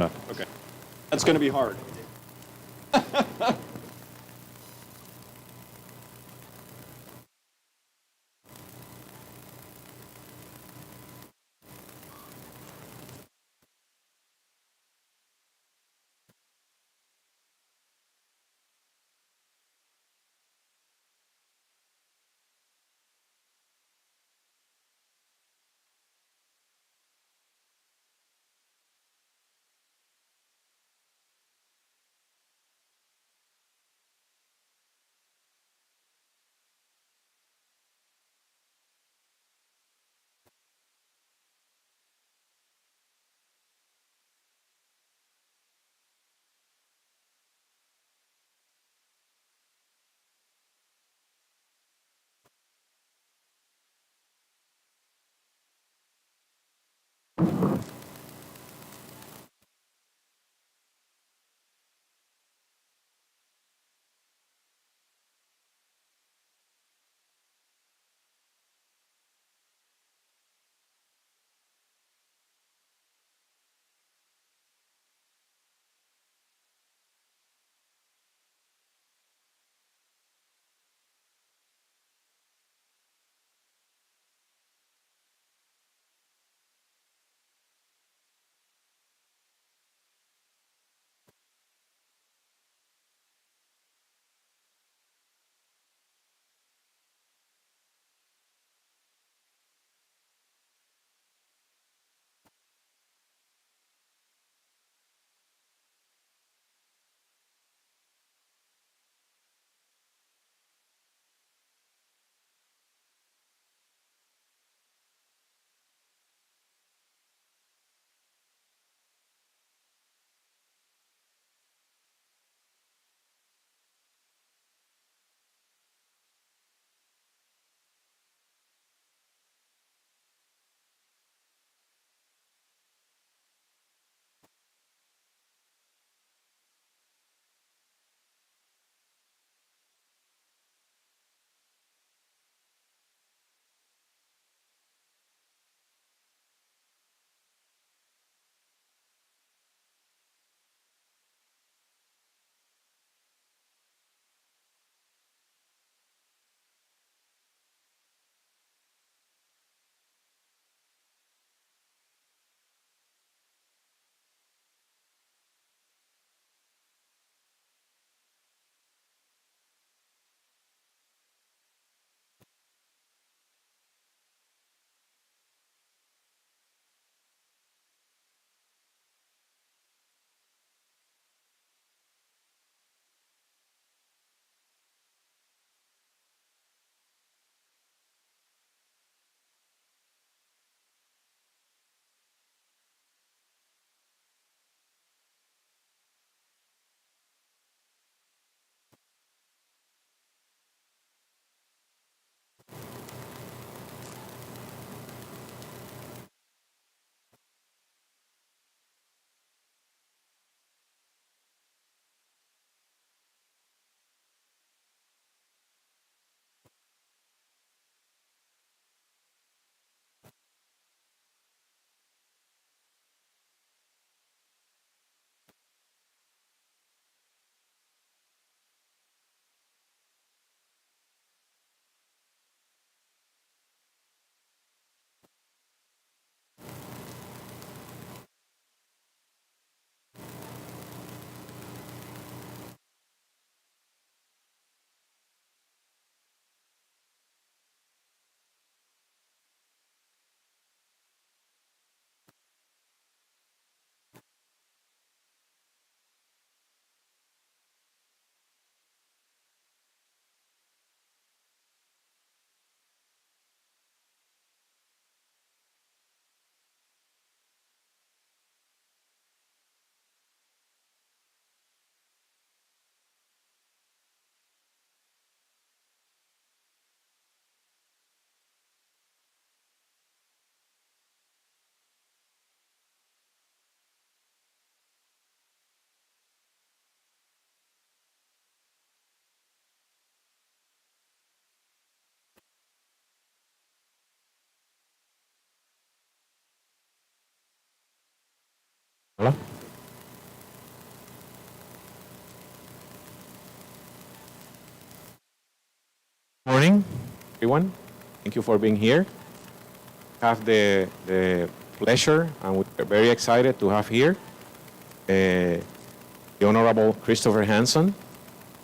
Okay. That's going to be hard. Halo? everyone. Thank you for being here. I have the pleasure, and we're very excited to have here the Honorable Christopher Hanson,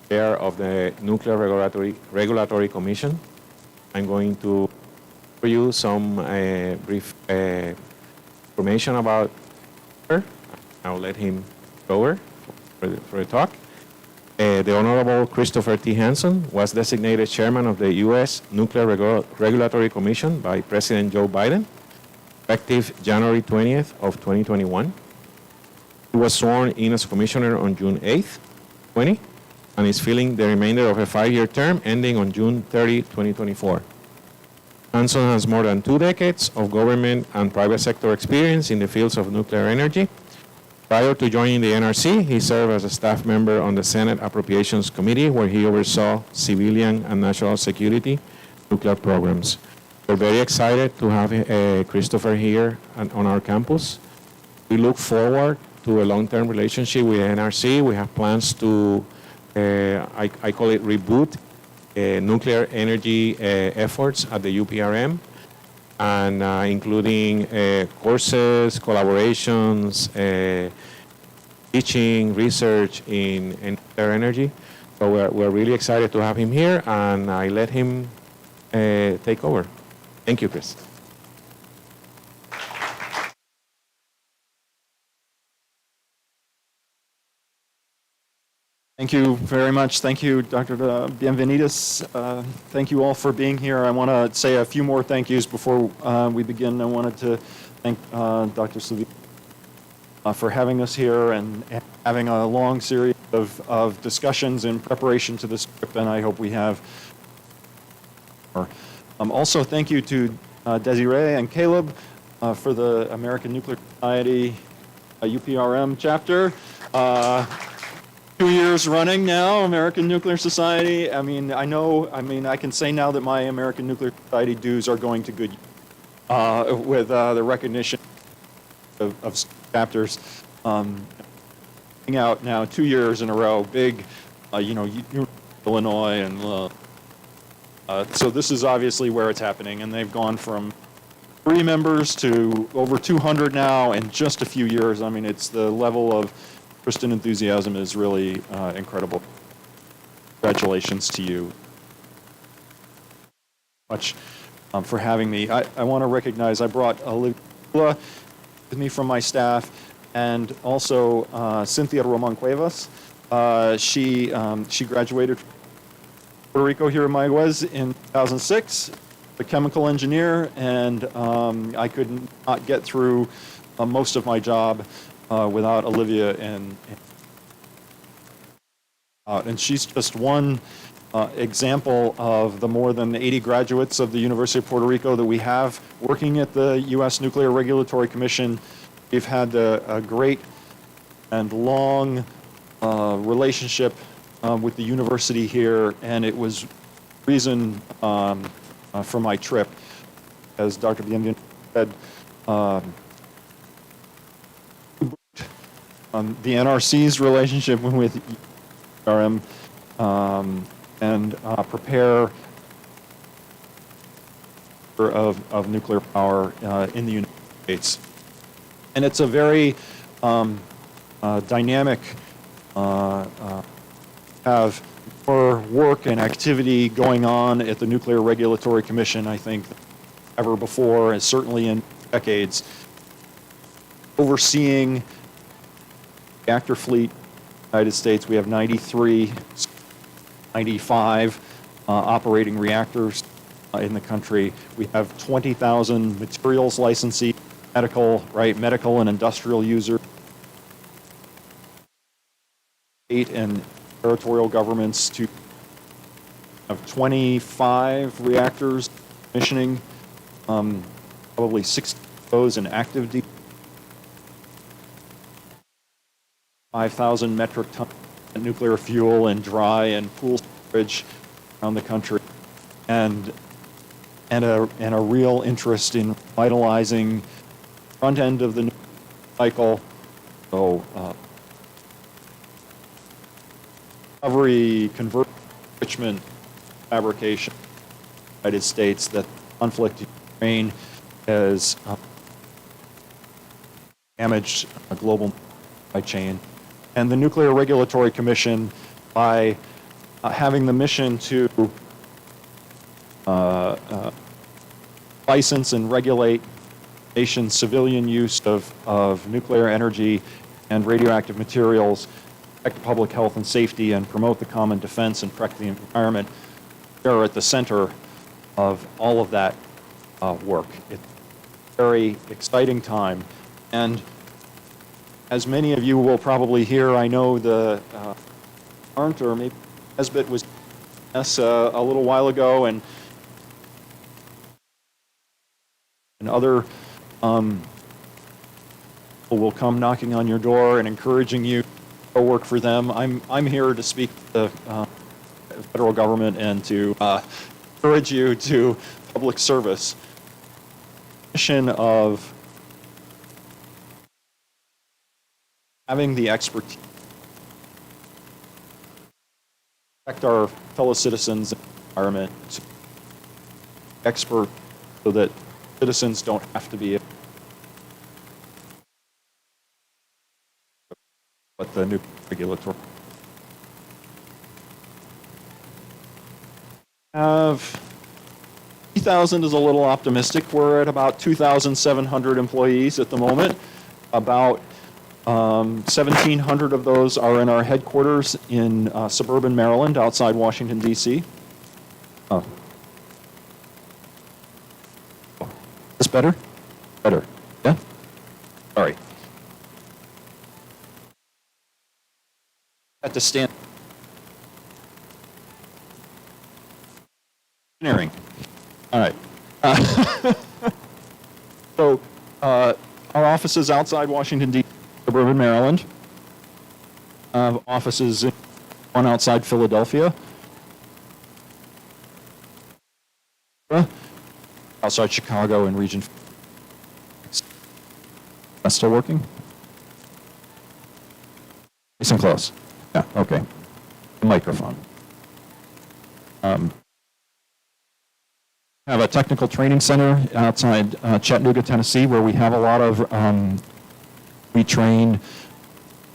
Chair of the Nuclear Regulatory Commission. I'm going to show you some brief information about her. I'll let him go over for the talk. The Honorable Christopher T. Hanson was designated Chairman of the U.S. Nuclear Regulatory Commission by President Joe Biden, effective January 20th of 2021. He was sworn in as Commissioner on June 8th, 2020, and is filling the remainder of a 5-year term ending on June 30, 2024. Hanson has more than 2 decades of government and private sector experience in the fields of nuclear energy. Prior to joining the NRC, he served as a staff member on the Senate Appropriations Committee, where he oversaw civilian and national security nuclear programs. We're very excited to have Christopher here on our campus. We look forward to a long-term relationship with NRC. We have plans to, I call it reboot, nuclear energy efforts at the UPRM, and including courses, collaborations, teaching, research in nuclear energy. So we're really excited to have him here, and I let him take over. Thank you, Chris. Thank you very much. Thank you, Dr. Bienvenidos. Thank you all for being here. I want to say a few more thank yous before we begin. I wanted to thank Dr. Slavi for having us here and having a long series of discussions in preparation to this trip, and I hope we have more. Also, thank you to Desiree and Caleb for the American Nuclear Society UPRM chapter. 2 years running now, American Nuclear Society. I can say now that my American Nuclear Society dues are going to good with the recognition of chapters. Out now 2 years in a row, big, Illinois, and so this is obviously where it's happening, and they've gone from 3 members to over 200 now in just a few years. I mean, it's the level of interest and enthusiasm is really incredible. Congratulations to you much for having me. I want to recognize I brought Olivia with me from my staff, and also Cynthia Roman Cuevas. She graduated from Puerto Rico here in Mayagüez in 2006, a chemical engineer, and I could not get through most of my job without Olivia, and she's just one example of the more than 80 graduates of the University of Puerto Rico that we have working at the U.S. Nuclear Regulatory Commission. We've had a great and long relationship with the university here, and it was reason for my trip. As Dr. Bienvenido said, the NRC's relationship with UPRM and prepare of nuclear power in the United States. And it's a very dynamic, have more work and activity going on at the Nuclear Regulatory Commission, I think, ever before, and certainly in decades, overseeing reactor fleet in the United States. We have 93, 95 operating reactors in the country. We have 20,000 materials licensees, medical and industrial users, state and territorial governments to have 25 reactors commissioning, probably 60 of those in active 5,000 metric tons of nuclear fuel in dry and cool storage around the country, and a real interest in vitalizing front end of the cycle. So recovery, conversion, enrichment, fabrication, United States that the conflict in Ukraine has damaged a global supply chain. And the Nuclear Regulatory Commission, by having the mission to license and regulate nation's civilian use of nuclear energy and radioactive materials, protect public health and safety, and promote the common defense and protect the environment, they're at the center of all of that work. It's a very exciting time. And as many of you will probably hear, I know the aren't, or maybe Nesbitt was us a little while ago, and other people will come knocking on your door and encouraging you to go work for them. I'm here to speak to the federal government and to encourage you to public service. Mission of having the expertise to protect our fellow citizens and the environment, expert so that citizens don't have to be, but the new regulatory. 3,000 is a little optimistic. We're at about 2,700 employees at the moment. About 1,700 of those are in our headquarters in suburban Maryland, outside Washington, D.C. Oh. Is this better? Better. Yeah? Sorry. Had to stand. Engineering. All right. So, our offices outside Washington, D.C., suburban Maryland. Offices, one outside Philadelphia. Outside Chicago and region. That's still working? Nice and close. Yeah, okay. The microphone. Have a technical training center outside Chattanooga, Tennessee, where we have a lot of, we train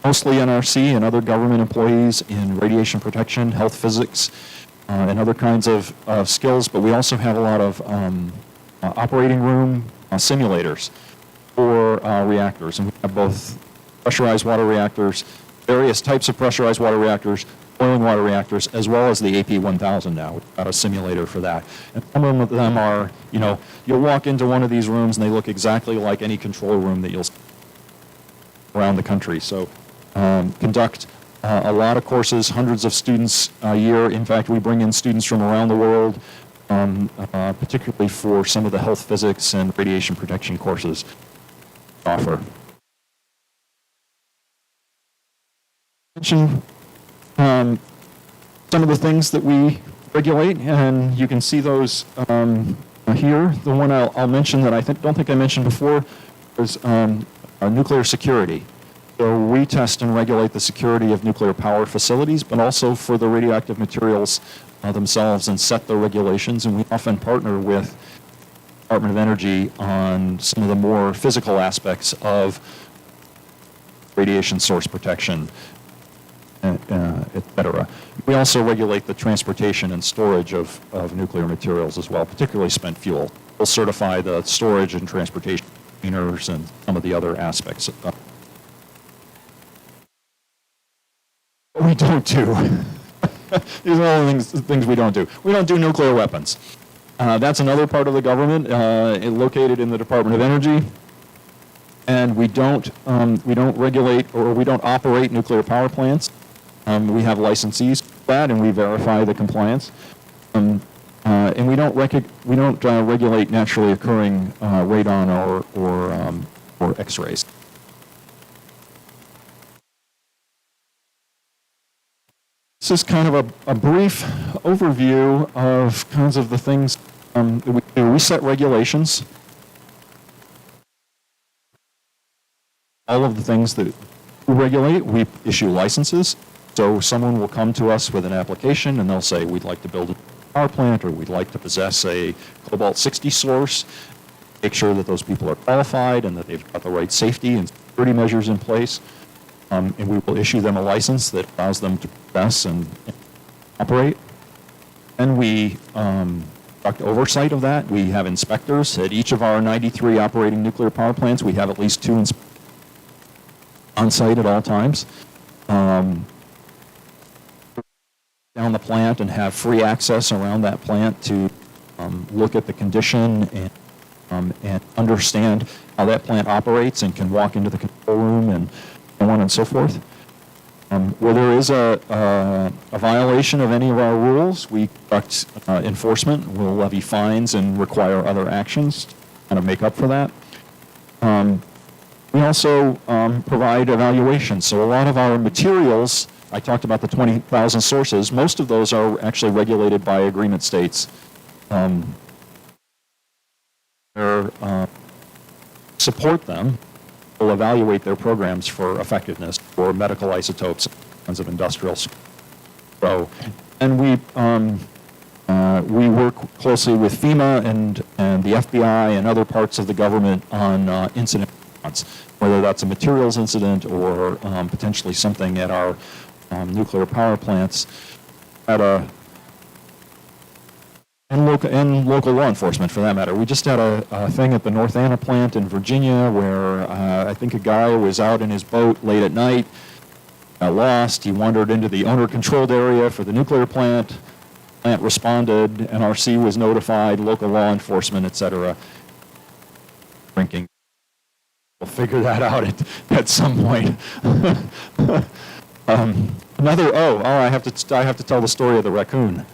mostly NRC and other government employees in radiation protection, health physics, and other kinds of skills, but we also have a lot of operating room simulators for reactors, and we have both pressurized water reactors, various types of pressurized water reactors, boiling water reactors, as well as the AP1000 now. We've got a simulator for that. And some of them are, you know, you'll walk into one of these rooms and they look exactly like any control room that you'll see around the country. So conduct a lot of courses, hundreds of students a year. In fact, we bring in students from around the world, particularly for some of the health physics and radiation protection courses we offer. Mention some of the things that we regulate, and you can see those here. The one I'll mention that I don't think I mentioned before is nuclear security. So we test and regulate the security of nuclear power facilities, but also for the radioactive materials themselves, and set the regulations. And we often partner with the Department of Energy on some of the more physical aspects of radiation source protection, et cetera. We also regulate the transportation and storage of nuclear materials as well, particularly spent fuel. We'll certify the storage and transportation containers and some of the other aspects. We don't do. These are all the things we don't do. We don't do nuclear weapons. That's another part of the government located in the Department of Energy. And we don't regulate, or we don't operate nuclear power plants. We have licensees for that, and we verify the compliance. And we don't regulate naturally occurring radon or X-rays. This is kind of a brief overview of kinds of the things that we do. We set regulations. All of the things that we regulate, we issue licenses. So someone will come to us with an application and they'll say, we'd like to build a power plant, or we'd like to possess a cobalt-60 source, make sure that those people are qualified and that they've got the right safety and security measures in place. And we will issue them a license that allows them to possess and operate. And we conduct oversight of that. We have inspectors at each of our 93 operating nuclear power plants. We have at least 2 inspectors on site at all times. Down the plant and have free access around that plant to look at the condition and understand how that plant operates, and can walk into the control room and so on and so forth. Where there is a violation of any of our rules, we conduct enforcement. We'll levy fines and require other actions to kind of make up for that. We also provide evaluations. So a lot of our materials, I talked about the 20,000 sources, most of those are actually regulated by agreement states. Support them, will evaluate their programs for effectiveness for medical isotopes, kinds of industrial. So, and we work closely with FEMA and the FBI and other parts of the government on incident response, whether that's a materials incident or potentially something at our nuclear power plants, and local law enforcement for that matter. We just had a thing at the North Anna plant in Virginia where I think a guy was out in his boat late at night, got lost. He wandered into the owner-controlled area for the nuclear plant. Plant responded, NRC was notified, local law enforcement, etc. Drinking. We'll figure that out at some point. I have to tell the story of the raccoon.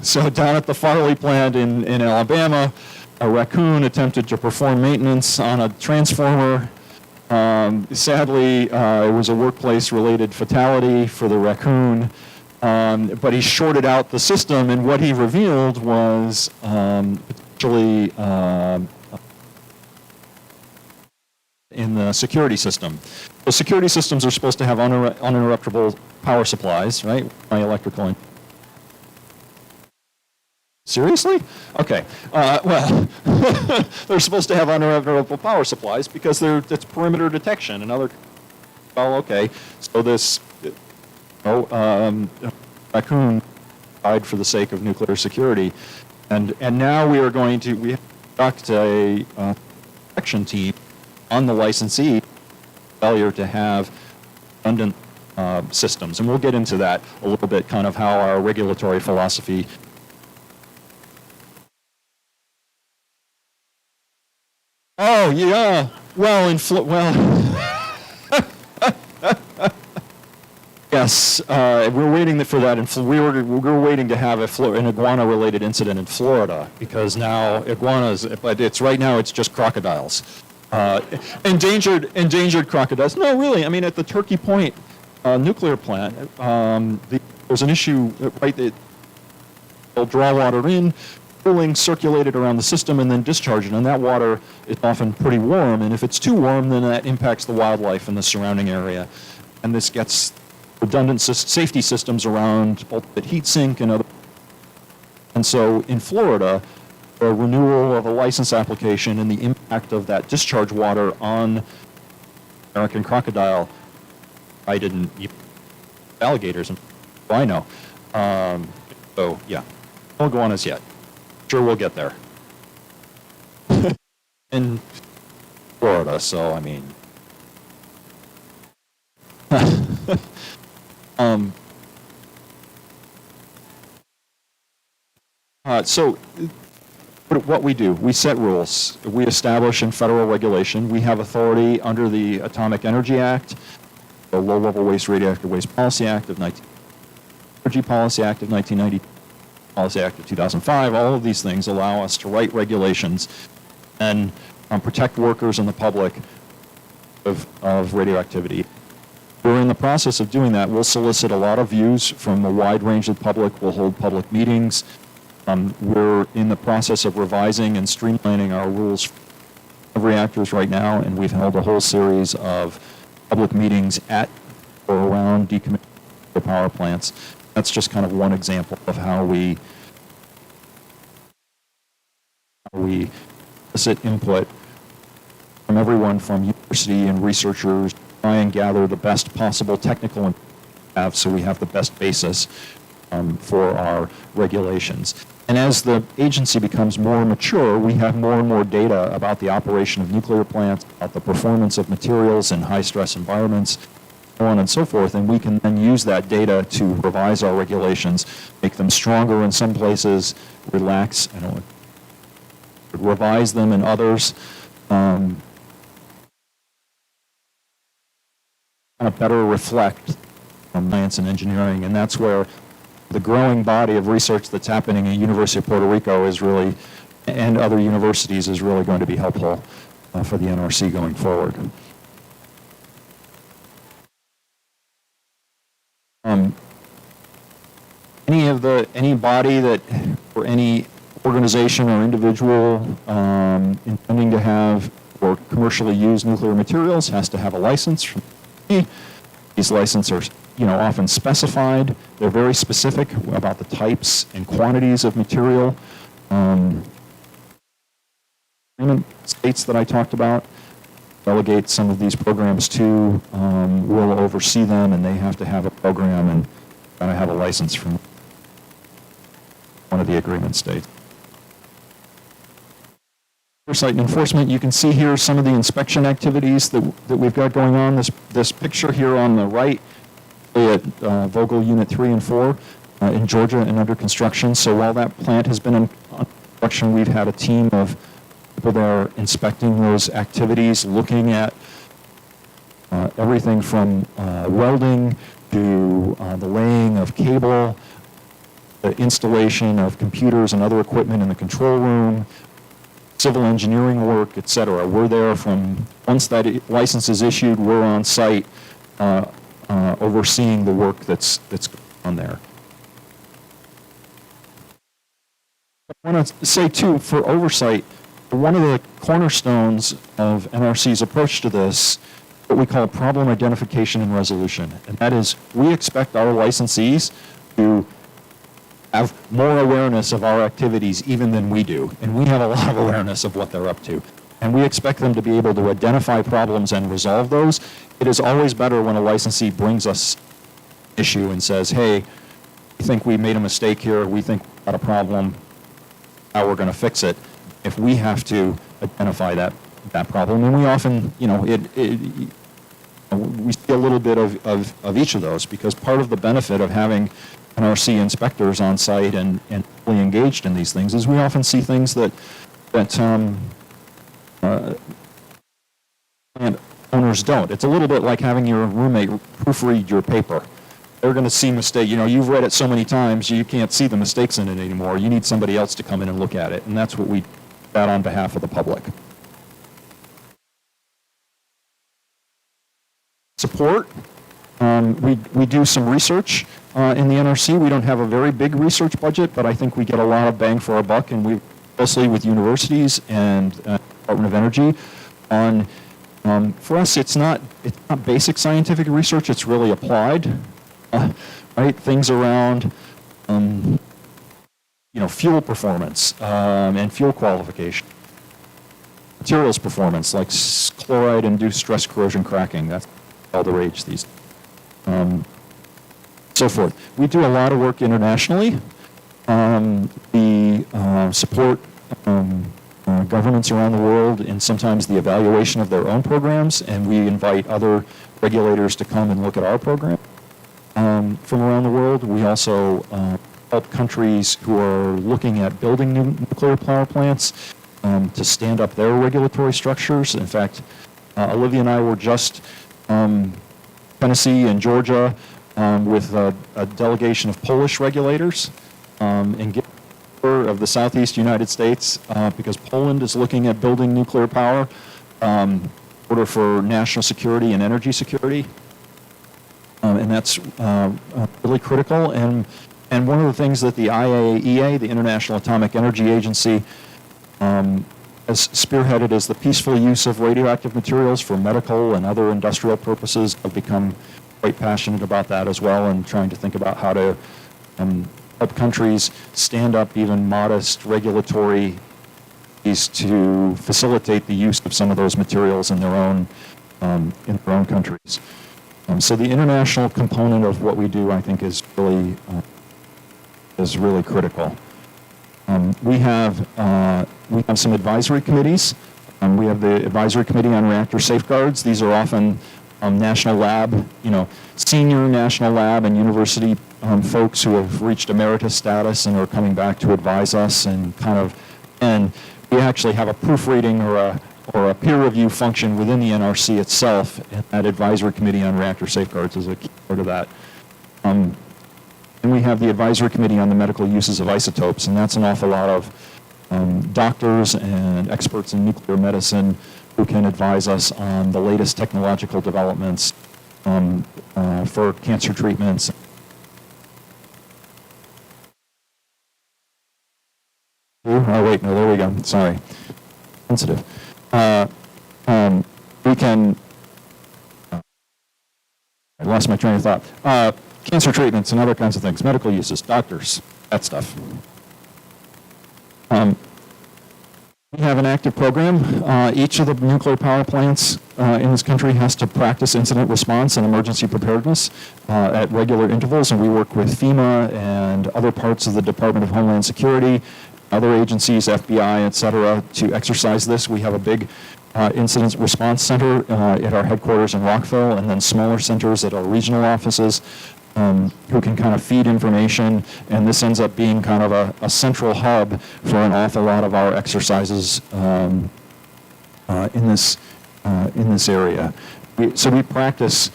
So down at the Farley plant in Alabama, a raccoon attempted to perform maintenance on a transformer. Sadly, it was a workplace-related fatality for the raccoon, but he shorted out the system, and what he revealed was potentially in the security system. The security systems are supposed to have uninterruptible power supplies, right? My electrical. Seriously? Okay. Well, they're supposed to have uninterruptible power supplies because it's perimeter detection and other. Well, okay. So this raccoon died for the sake of nuclear security, and now we have conduct a protection team on the licensee failure to have redundant systems, and we'll get into that a little bit. Kind of how our regulatory philosophy. Oh yeah. Well, yes, we're waiting for that. We're waiting to have an iguana-related incident in Florida because now iguanas, but right now it's just crocodiles, endangered crocodiles. No, really. I mean, at the Turkey Point nuclear plant, there's an issue. Right, they'll draw water in. Cooling circulated around the system and then discharge it, and that water is often pretty warm, and if it's too warm, then that impacts the wildlife in the surrounding area, and this gets redundant safety systems around ultimate heat sink and other. And so in Florida, the renewal of a license application and the impact of that discharge water on American crocodile, alligators, and I know. So yeah, no iguanas yet. Sure, we'll get there. In Florida, so I mean. So what we do, we set rules. We establish in federal regulation. We have authority under the Atomic Energy Act, the Low-Level Waste Radioactive Waste Policy Act of 1990, Energy Policy Act of 1990. Policy Act of 2005, all of these things allow us to write regulations and protect workers and the public of radioactivity. We're in the process of doing that. We'll solicit a lot of views from a wide range of the public. We'll hold public meetings. We're in the process of revising and streamlining our rules of reactors right now, and we've held a whole series of public meetings at or around decommissioning power plants. That's just kind of one example of how we We solicit input from everyone from university and researchers to try and gather the best possible technical information we have so we have the best basis for our regulations. And as the agency becomes more mature, we have more and more data about the operation of nuclear plants, about the performance of materials in high-stress environments, so on and so forth, and we can then use that data to revise our regulations, make them stronger in some places, revise them in others, kind of better reflect science and engineering, and that's where the growing body of research that's happening at University of Puerto Rico is really, and other universities, is really going to be helpful for the NRC going forward. Any body that, or any organization or individual intending to have or commercially use nuclear materials has to have a license from the NRC. These licenses are, often specified. They're very specific about the types and quantities of material. States that I talked about delegate some of these programs to, will oversee them, and they have to have a program and gotta have a license from one of the agreement states. Oversight and enforcement, you can see here some of the inspection activities that we've got going on. This picture here on the right at Vogel Unit 3 and 4 in Georgia and under construction. So while that plant has been in construction, we've had a team of people there inspecting those activities, looking at everything from welding to the laying of cable, the installation of computers and other equipment in the control room, civil engineering work, et cetera. We're there from, once that license is issued, we're on site overseeing the work that's going on there. I want to say, too, for oversight, one of the cornerstones of NRC's approach to this, what we call problem identification and resolution. And that is, we expect our licensees to have more awareness of our activities even than we do. And we have a lot of awareness of what they're up to. And we expect them to be able to identify problems and resolve those. It is always better when a licensee brings us an issue and says, hey, we think we made a mistake here, we think we've got a problem, how we're going to fix it, if we have to identify that problem. And we often, we see a little bit of each of those, because part of the benefit of having NRC inspectors on site and fully engaged in these things is we often see things that plant owners don't. It's a little bit like having your roommate proofread your paper. They're going to see mistakes. You've read it so many times, you can't see the mistakes in it anymore. You need somebody else to come in and look at it, and that's what we do on behalf of the public. Support. We do some research in the NRC. We don't have a very big research budget, but I think we get a lot of bang for our buck, and we closely with universities and Department of Energy on. For us, it's not basic scientific research. It's really applied, right? Things around, fuel performance and fuel qualification, materials performance like chloride-induced stress corrosion cracking. That's all the rage these days. So forth. We do a lot of work internationally. We support governments around the world in sometimes the evaluation of their own programs, and we invite other regulators to come and look at our program from around the world. We also help countries who are looking at building new nuclear power plants to stand up their regulatory structures. In fact, Olivia and I were just Tennessee and Georgia with a delegation of Polish regulators and of the Southeast United States because Poland is looking at building nuclear power in order for national security and energy security. And that's really critical. And one of the things that the IAEA, the International Atomic Energy Agency, has spearheaded is the peaceful use of radioactive materials for medical and other industrial purposes. I've become quite passionate about that as well, and trying to think about how to help countries stand up even modest regulatory universities to facilitate the use of some of those materials in their own countries. So the international component of what we do, I think, is really critical. We have some advisory committees. We have the Advisory Committee on Reactor Safeguards. These are often national lab, senior national lab and university folks who have reached emeritus status and are coming back to advise us and and we actually have a proofreading or a peer review function within the NRC itself, and that Advisory Committee on Reactor Safeguards is a key part of that. And we have the Advisory Committee on the Medical Uses of Isotopes, and that's an awful lot of doctors and experts in nuclear medicine who can advise us on the latest technological developments for cancer treatments. Oh, wait, no, there we go. Sorry. Sensitive. We can... I lost my train of thought. Cancer treatments and other kinds of things, medical uses, doctors, that stuff. We have an active program. Each of the nuclear power plants in this country has to practice incident response and emergency preparedness at regular intervals, and we work with FEMA and other parts of the Department of Homeland Security, other agencies, FBI, et cetera, to exercise this. We have a big incident response center at our headquarters in Rockville, and then smaller centers at our regional offices who can kind of feed information, and this ends up being kind of a central hub for an awful lot of our exercises in this area. So we practice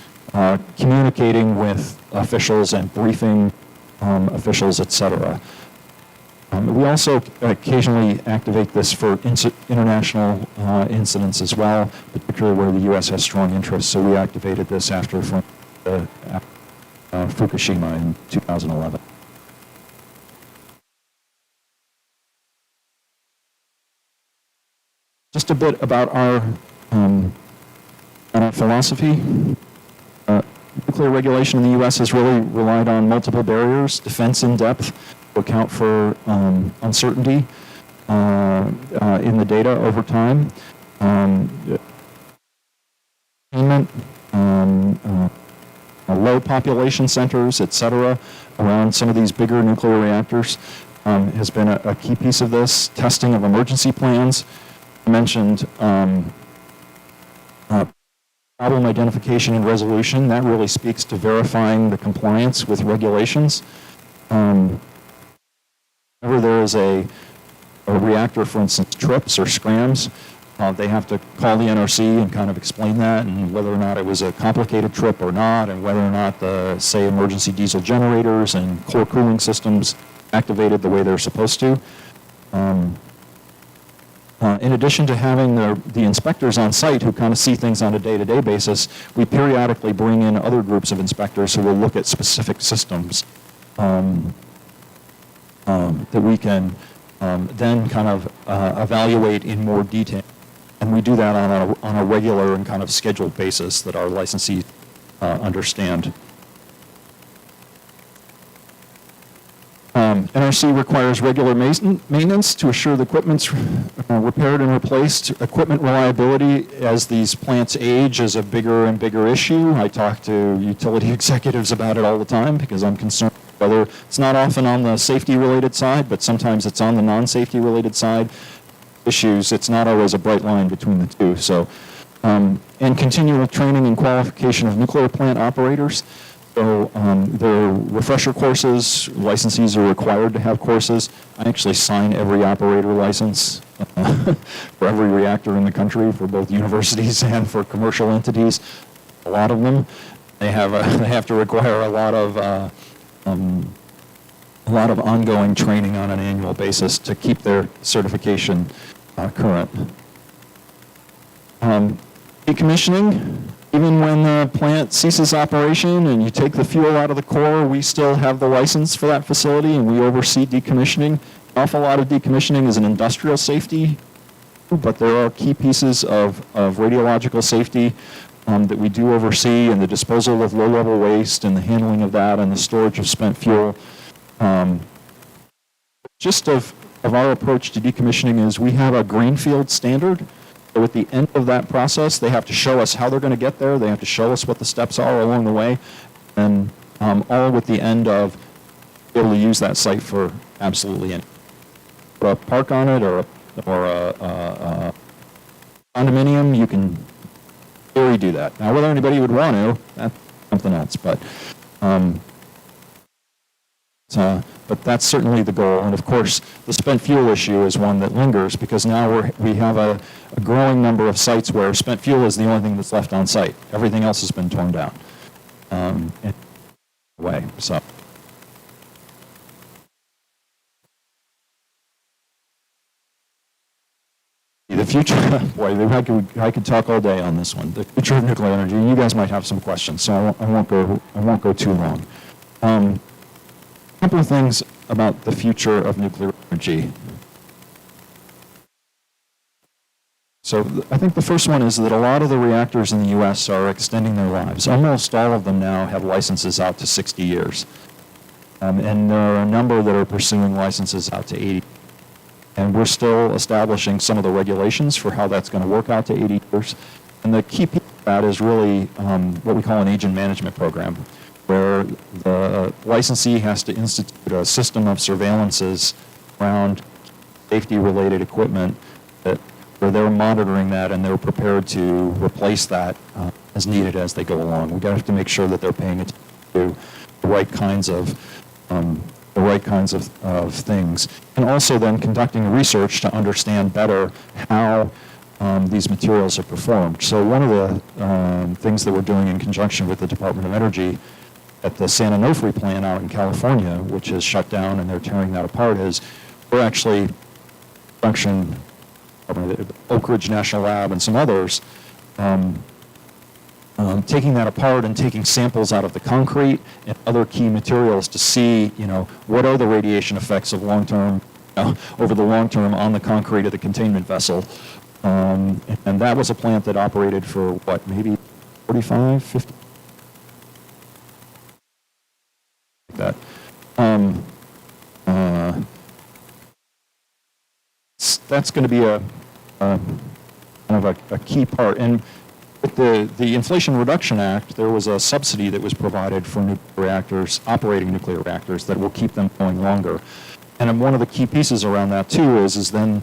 communicating with officials and briefing officials, et cetera. We also occasionally activate this for international incidents as well, particularly where the U.S. has strong interest. So we activated this after Fukushima in 2011. Just a bit about our philosophy. Nuclear regulation in the U.S. has really relied on multiple barriers, defense in depth, to account for uncertainty in the data over time. Low population centers, et cetera, around some of these bigger nuclear reactors has been a key piece of this. Testing of emergency plans. I mentioned problem identification and resolution. That really speaks to verifying the compliance with regulations. Whenever there is a reactor, for instance, trips or scrams, they have to call the NRC and kind of explain that, and whether or not it was a complicated trip or not, and whether or not the, say, emergency diesel generators and core cooling systems activated the way they're supposed to. In addition to having the inspectors on site who kind of see things on a day-to-day basis, we periodically bring in other groups of inspectors who will look at specific systems that we can then kind of evaluate in more detail. And we do that on a regular and kind of scheduled basis that our licensees understand. NRC requires regular maintenance to assure the equipment's repaired and replaced. Equipment reliability, as these plants age, is a bigger and bigger issue. I talk to utility executives about it all the time because I'm concerned whether it's not often on the safety-related side, but sometimes it's on the non-safety-related side. Issues, it's not always a bright line between the two. So, and continual training and qualification of nuclear plant operators. So there are refresher courses. Licensees are required to have courses. I actually sign every operator license for every reactor in the country for both universities and for commercial entities. A lot of them, they have to require a lot of ongoing training on an annual basis to keep their certification current. Decommissioning, even when the plant ceases operation and you take the fuel out of the core, we still have the license for that facility and we oversee decommissioning. An awful lot of decommissioning is an industrial safety, but there are key pieces of radiological safety that we do oversee, and the disposal of low-level waste and the handling of that and the storage of spent fuel. Just of of our approach to decommissioning is we have a greenfield standard. So at the end of that process, they have to show us how they're going to get there. They have to show us what the steps are along the way, and all with the end of be able to use that site for absolutely anything. Put a park on it or a condominium, you can really do that. Now, whether anybody would want to, that's something else. But that's certainly the goal. And of course, the spent fuel issue is one that lingers because now we have a growing number of sites where spent fuel is the only thing that's left on site. Everything else has been torn down. In a way. So. The future, boy, I could talk all day on this one. The future of nuclear energy. You guys might have some questions, so I won't go too long. A couple of things about the future of nuclear energy. So I think the first one is that a lot of the reactors in the U.S. are extending their lives. Almost all of them now have licenses out to 60 years. And there are a number that are pursuing licenses out to 80. And we're still establishing some of the regulations for how that's going to work out to 80 years. And the key piece of that is really what we call an agent management program, where the licensee has to institute a system of surveillances around safety-related equipment where they're monitoring that and they're prepared to replace that as needed as they go along. We've got to make sure that they're paying attention to the right kinds of things, and also then conducting research to understand better how these materials are performed. So one of the things that we're doing in conjunction with the Department of Energy at the San Onofre plant out in California, which is shut down and they're tearing that apart, is we're actually Oak Ridge National Lab and some others taking that apart and taking samples out of the concrete and other key materials to see, what are the radiation effects of long-term, over the long term on the concrete of the containment vessel. And that was a plant that operated for, maybe 45, 50? Like that. That's going to be a kind of a key part. And with the Inflation Reduction Act, there was a subsidy that was provided for nuclear reactors, operating nuclear reactors, that will keep them going longer. And one of the key pieces around that, too, is then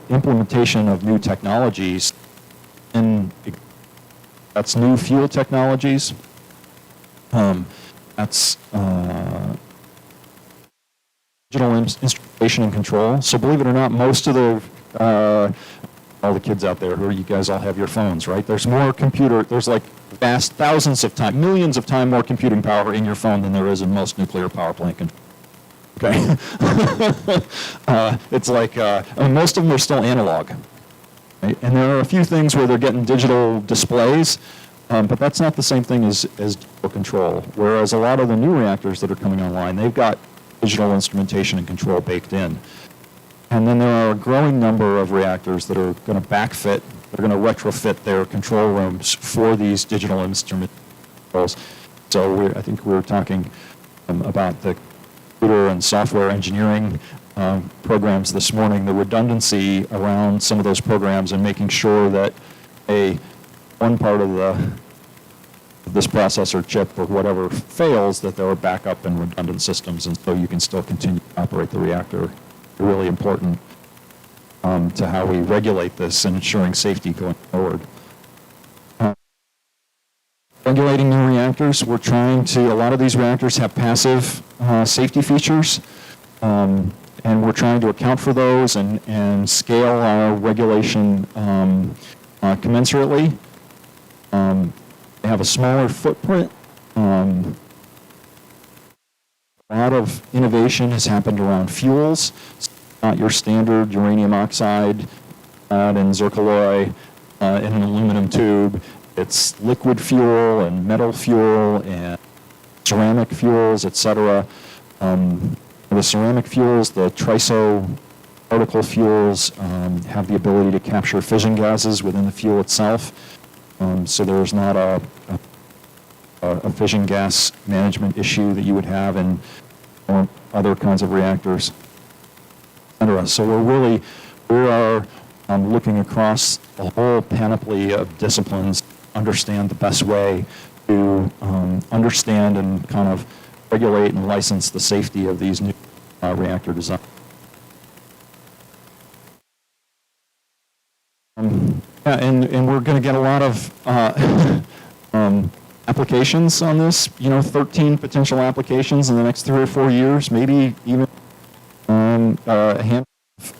implementation of new technologies. And that's new fuel technologies. That's digital instrumentation and control. So believe it or not, most of the all the kids out there, you guys all have your phones, right? There's more there's like vast millions of times more computing power in your phone than there is in most nuclear power plant control. Okay? It's like, most of them are still analog. Right? And there are a few things where they're getting digital displays, but that's not the same thing as digital control. Whereas a lot of the new reactors that are coming online, they've got digital instrumentation and control baked in. And then there are a growing number of reactors that are going to backfit, they're going to retrofit their control rooms for these digital instrument controls. So I think we were talking about the computer and software engineering programs this morning, the redundancy around some of those programs and making sure that one part of this processor chip or whatever fails, that there are backup and redundant systems, and so you can still continue to operate the reactor. Really important to how we regulate this and ensuring safety going forward. Regulating new reactors, a lot of these reactors have passive safety features, and we're trying to account for those and scale our regulation commensurately. They have a smaller footprint. A lot of innovation has happened around fuels. It's not your standard uranium oxide and zircaloy in an aluminum tube. It's liquid fuel and metal fuel and ceramic fuels, etc. The ceramic fuels, the triso particle fuels, have the ability to capture fission gases within the fuel itself. So there's not a fission gas management issue that you would have in other kinds of reactors. cetera. So we are looking across a whole panoply of disciplines, understand the best way to understand and kind of regulate and license the safety of these new reactor designs. Yeah, and we're going to get a lot of applications on this, 13 potential applications in the next 3 or 4 years, maybe even a handful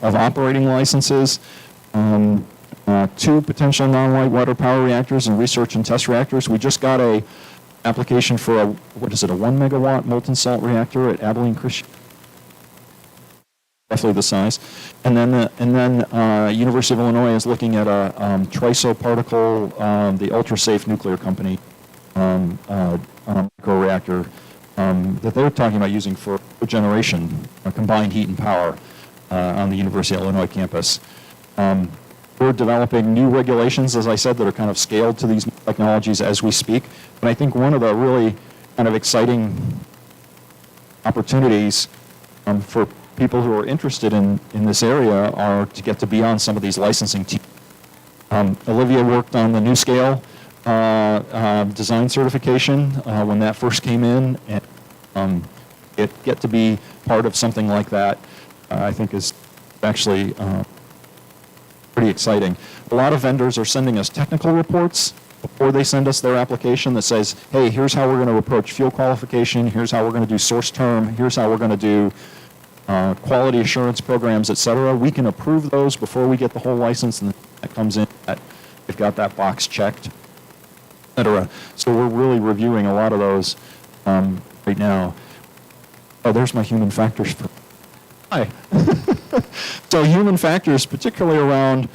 of operating licenses, 2 potential non-light water power reactors and research and test reactors. We just got a application for a 1 megawatt molten salt reactor at Abilene Christian, roughly the size. And then University of Illinois is looking at a TRISO particle, the ultra-safe nuclear company microreactor that they're talking about using for generation, combined heat and power on the University of Illinois campus. We're developing new regulations, as I said, that are kind of scaled to these technologies as we speak. And I think one of the really kind of exciting opportunities for people who are interested in this area are to get to be on some of these licensing teams. Olivia worked on the NuScale design certification when that first came in, and get to be part of something like that, I think is actually pretty exciting. A lot of vendors are sending us technical reports before they send us their application that says, hey, here's how we're going to approach fuel qualification, here's how we're going to do source term, here's how we're going to do quality assurance programs, et cetera. We can approve those before we get the whole license, and that comes in, they've got that box checked, et cetera. So we're really reviewing a lot of those right now. Oh, there's my human factors. Hi. So human factors, particularly around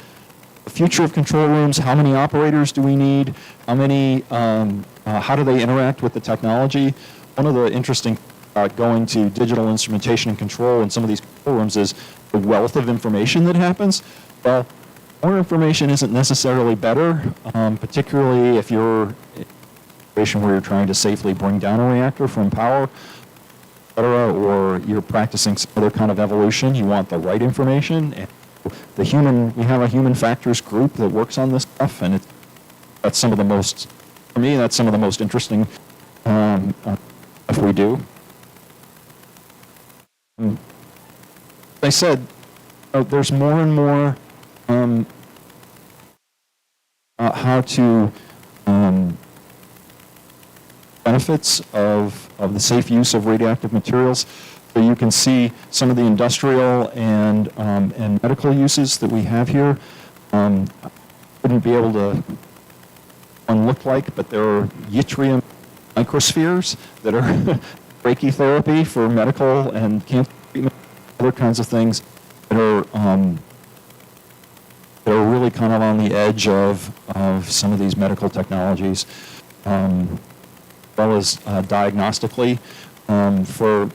the future of control rooms, how many operators do we need, how do they interact with the technology? One of the interesting going to digital instrumentation and control in some of these control rooms is the wealth of information that happens. Well, more information isn't necessarily better, particularly if you're in a situation where you're trying to safely bring down a reactor from power, et cetera, or you're practicing some other kind of evolution. You want the right information. And we have a human factors group that works on this stuff, and that's some of the most, for me, that's some of the most interesting stuff we do. As I said, there's more and more how to benefits of the safe use of radioactive materials. So you can see some of the industrial and medical uses that we have here. Wouldn't be able to look like, but there are yttrium microspheres that are brachytherapy for medical and cancer treatment, other kinds of things that are really kind of on the edge of some of these medical technologies, as well as diagnostically for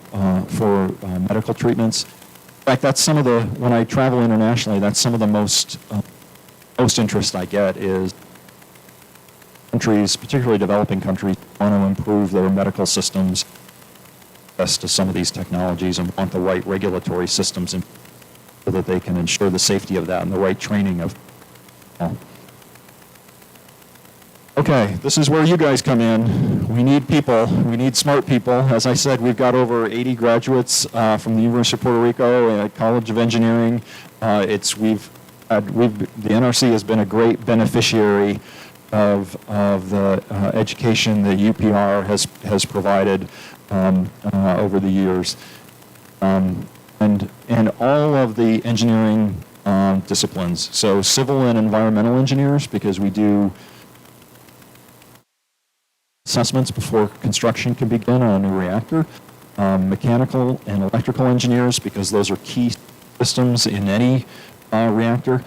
medical treatments. In fact, that's some of the, when I travel internationally, that's some of the most interest I get is countries, particularly developing countries, want to improve their medical systems as to some of these technologies and want the right regulatory systems in so that they can ensure the safety of that and the right training of. Okay, this is where you guys come in. We need people. We need smart people. As I said, we've got over 80 graduates from the University of Puerto Rico, College of Engineering. The NRC has been a great beneficiary of the education that UPR has provided over the years, and all of the engineering disciplines. So civil and environmental engineers, because we do assessments before construction can begin on a new reactor. Mechanical and electrical engineers, because those are key systems in any reactor.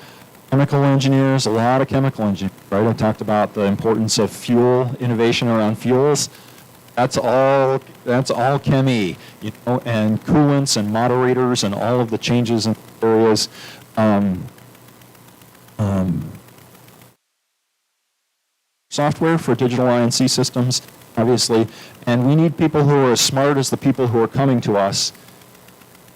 Chemical engineers, a lot of chemical engineers, right? I talked about the importance of fuel innovation around fuels. That's all chemi, and coolants and moderators and all of the changes in areas. Software for digital INC systems, obviously, and we need people who are as smart as the people who are coming to us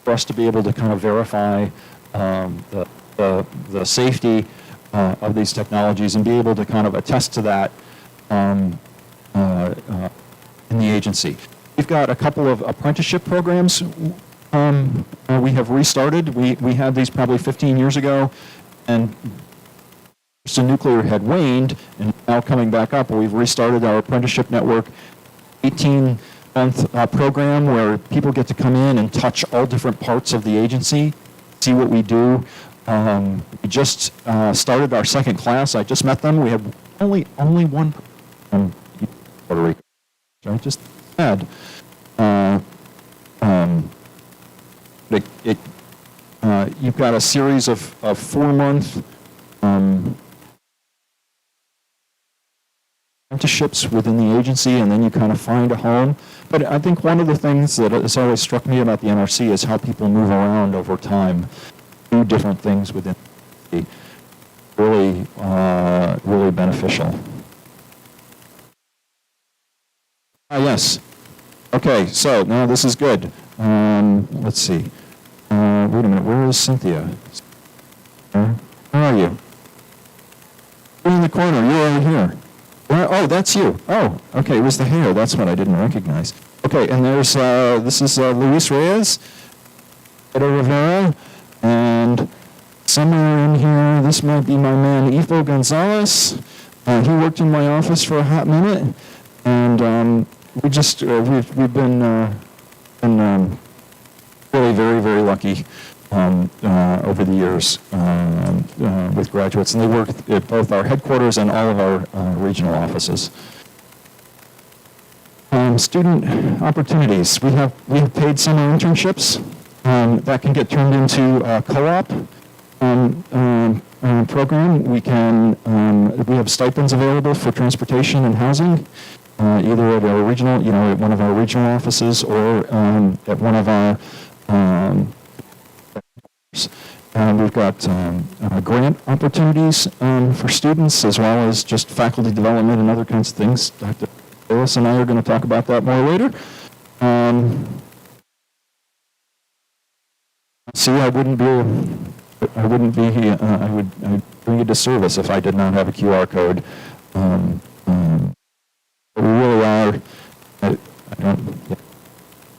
for us to be able to kind of verify the safety of these technologies and be able to kind of attest to that in the agency. We've got a couple of apprenticeship programs we have restarted. We had these probably 15 years ago, and the nuclear had waned, and now coming back up, we've restarted our apprenticeship network, 18-month program where people get to come in and touch all different parts of the agency, see what we do. We just started our second class. I just met them. We have only one from Puerto Rico. I just had. You've got a series of 4-month apprenticeships within the agency, and then you kind of find a home. But I think one of the things that has always struck me about the NRC is how people move around over time, do different things within the agency. Really beneficial. Yes. Okay, so now this is good. Let's see. Wait a minute, where is Cynthia? Where are you? You're in the corner, you're over here. Oh, that's you. Oh, okay, it was the hair. That's what I didn't recognize. Okay, and there's, this is Luis Reyes, Pedro Rivera, and somewhere in here, this might be my man, Ifo Gonzalez. He worked in my office for a hot minute, and we just, we've been really very lucky over the years with graduates, and they work at both our headquarters and all of our regional offices. Student opportunities. We have paid summer internships that can get turned into a co-op program. We have stipends available for transportation and housing, either at our regional, at one of our regional offices or at one of our we've got grant opportunities for students, as well as just faculty development and other kinds of things. Dr. Willis and I are going to talk about that more later. See, I would bring a disservice if I did not have a QR code. We really are.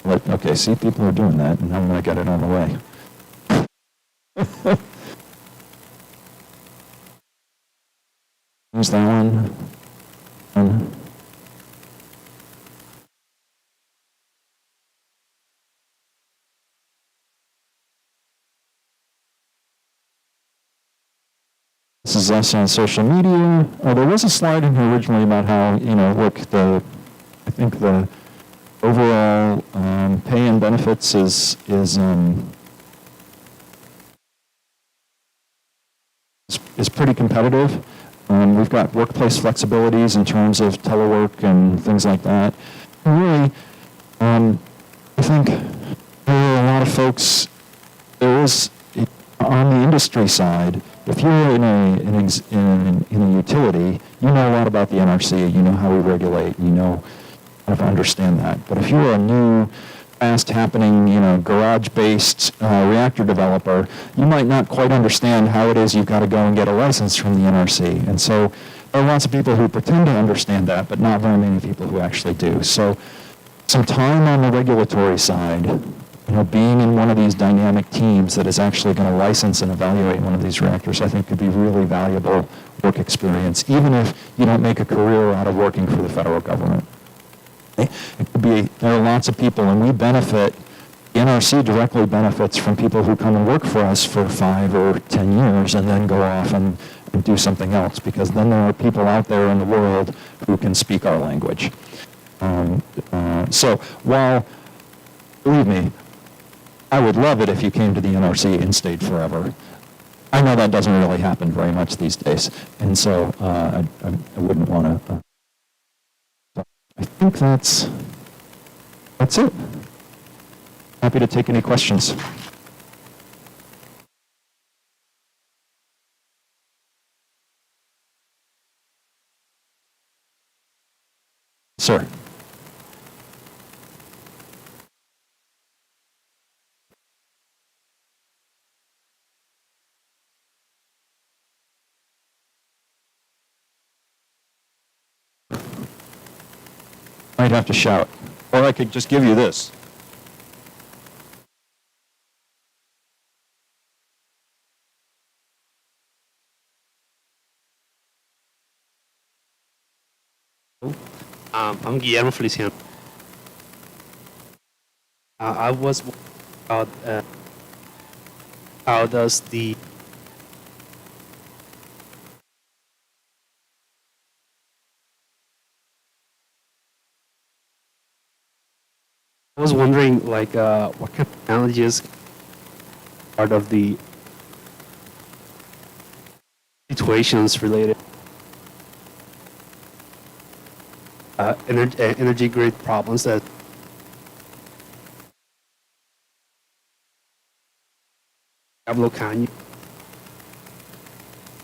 Okay, see, people are doing that, and I'm going to get it on the way. There's that one. This is us on social media. There was a slide in here originally about how, look, I think the overall pay and benefits is pretty competitive. We've got workplace flexibilities in terms of telework and things like that. And really, I think there are a lot of folks, there is, on the industry side, if you're in a utility, you know a lot about the NRC, you know how we regulate, you know how to understand that. But if you're a new, fast-happening, garage-based reactor developer, you might not quite understand how it is you've got to go and get a license from the NRC. And so there are lots of people who pretend to understand that, but not very many people who actually do. So some time on the regulatory side, being in one of these dynamic teams that is actually going to license and evaluate one of these reactors, I think could be really valuable work experience, even if you don't make a career out of working for the federal government. It could be, there are lots of people, and we benefit, the NRC directly benefits from people who come and work for us for 5 or 10 years and then go off and do something else, because then there are people out there in the world who can speak our language. So while, believe me, I would love it if you came to the NRC and stayed forever. I know that doesn't really happen very much these days, and so I wouldn't want to. I think that's it. Happy to take any questions. Sir. might have to shout. Or I could just give you this. I'm Guillermo Feliciano. I was wondering about how does the I was wondering like what kind of challenges part of the situations related energy grid problems that Diablo Canyon.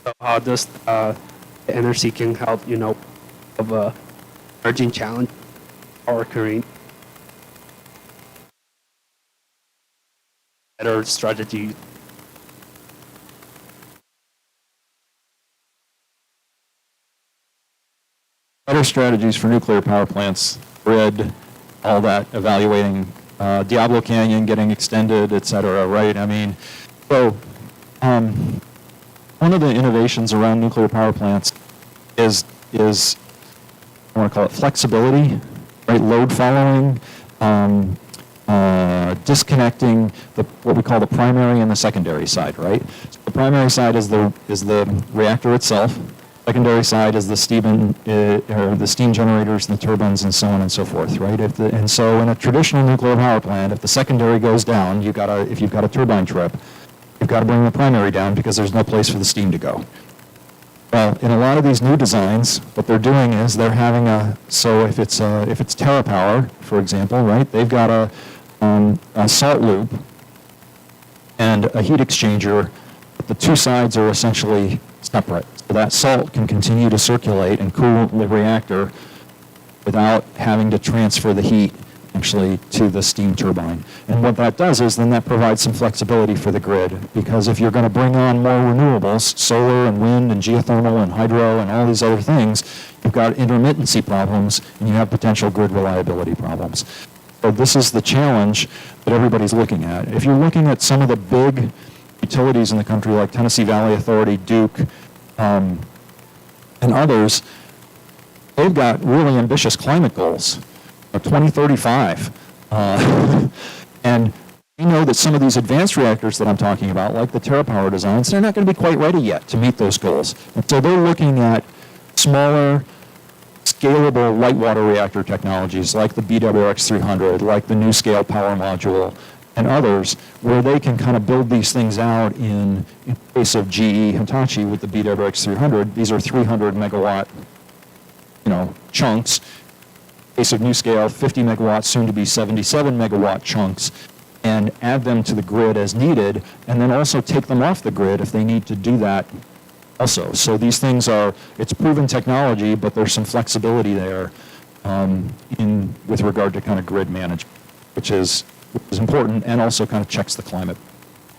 So how does the NRC can help, of a emerging challenge or occurring better strategy. Better strategies for nuclear power plants, grid, all that, evaluating Diablo Canyon getting extended, et cetera, right? I mean, so one of the innovations around nuclear power plants is I want to call it flexibility, right? Load following, disconnecting what we call the primary and the secondary side, right? So the primary side is the reactor itself. Secondary side is the steam generators, the turbines, and so on and so forth, right? And so in a traditional nuclear power plant, if the secondary goes down, if you've got a turbine trip, you've got to bring the primary down because there's no place for the steam to go. Well, in a lot of these new designs, what they're doing is they're having so if it's TerraPower, for example, right? They've got a salt loop and a heat exchanger, but the two sides are essentially separate. So that salt can continue to circulate and cool the reactor without having to transfer the heat actually to the steam turbine. And what that does is then that provides some flexibility for the grid, because if you're going to bring on more renewables, solar and wind and geothermal and hydro and all these other things, you've got intermittency problems and you have potential grid reliability problems. So this is the challenge that everybody's looking at. If you're looking at some of the big utilities in the country like Tennessee Valley Authority, Duke, and others, they've got really ambitious climate goals. 2035. And we know that some of these advanced reactors that I'm talking about, like the TerraPower designs, they're not going to be quite ready yet to meet those goals. And so they're looking at smaller, scalable light water reactor technologies like the BWX300, like the NuScale power module, and others, where they can kind of build these things out in case of GE Hitachi with the BWX300. These are 300 megawatt, chunks. Case of NuScale, 50 megawatts, soon to be 77 megawatt chunks, and add them to the grid as needed, and then also take them off the grid if they need to do that also. So these things it's proven technology, but there's some flexibility there with regard to kind of grid management, which is important and also kind of checks the climate.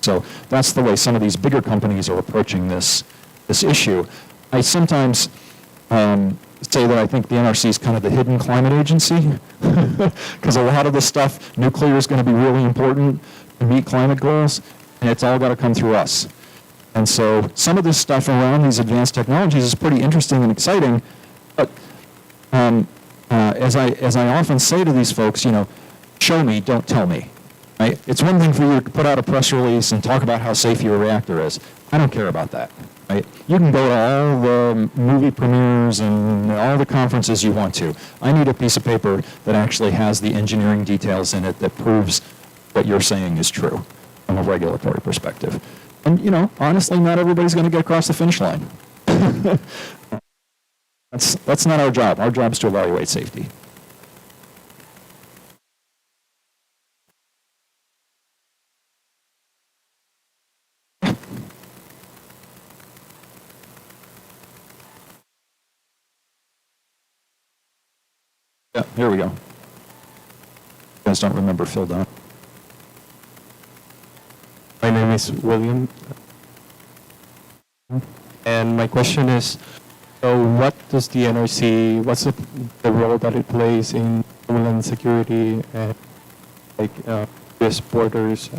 So that's the way some of these bigger companies are approaching this issue. I sometimes say that I think the NRC is kind of the hidden climate agency, because a lot of the stuff, nuclear is going to be really important to meet climate goals, and it's all got to come through us. And so some of this stuff around these advanced technologies is pretty interesting and exciting, but as I often say to these folks, show me, don't tell me. Right? It's one thing for you to put out a press release and talk about how safe your reactor is. I don't care about that. Right? You can go to all the movie premieres and all the conferences you want to. I need a piece of paper that actually has the engineering details in it that proves what you're saying is true from a regulatory perspective. And, honestly, not everybody's going to get across the finish line. That's not our job. Our job is to evaluate safety. Yeah, here we go. You guys don't remember Phil Dunn? My name is William, and my question is, So what does the NRC, what's the role that it plays in homeland security and like U.S. borders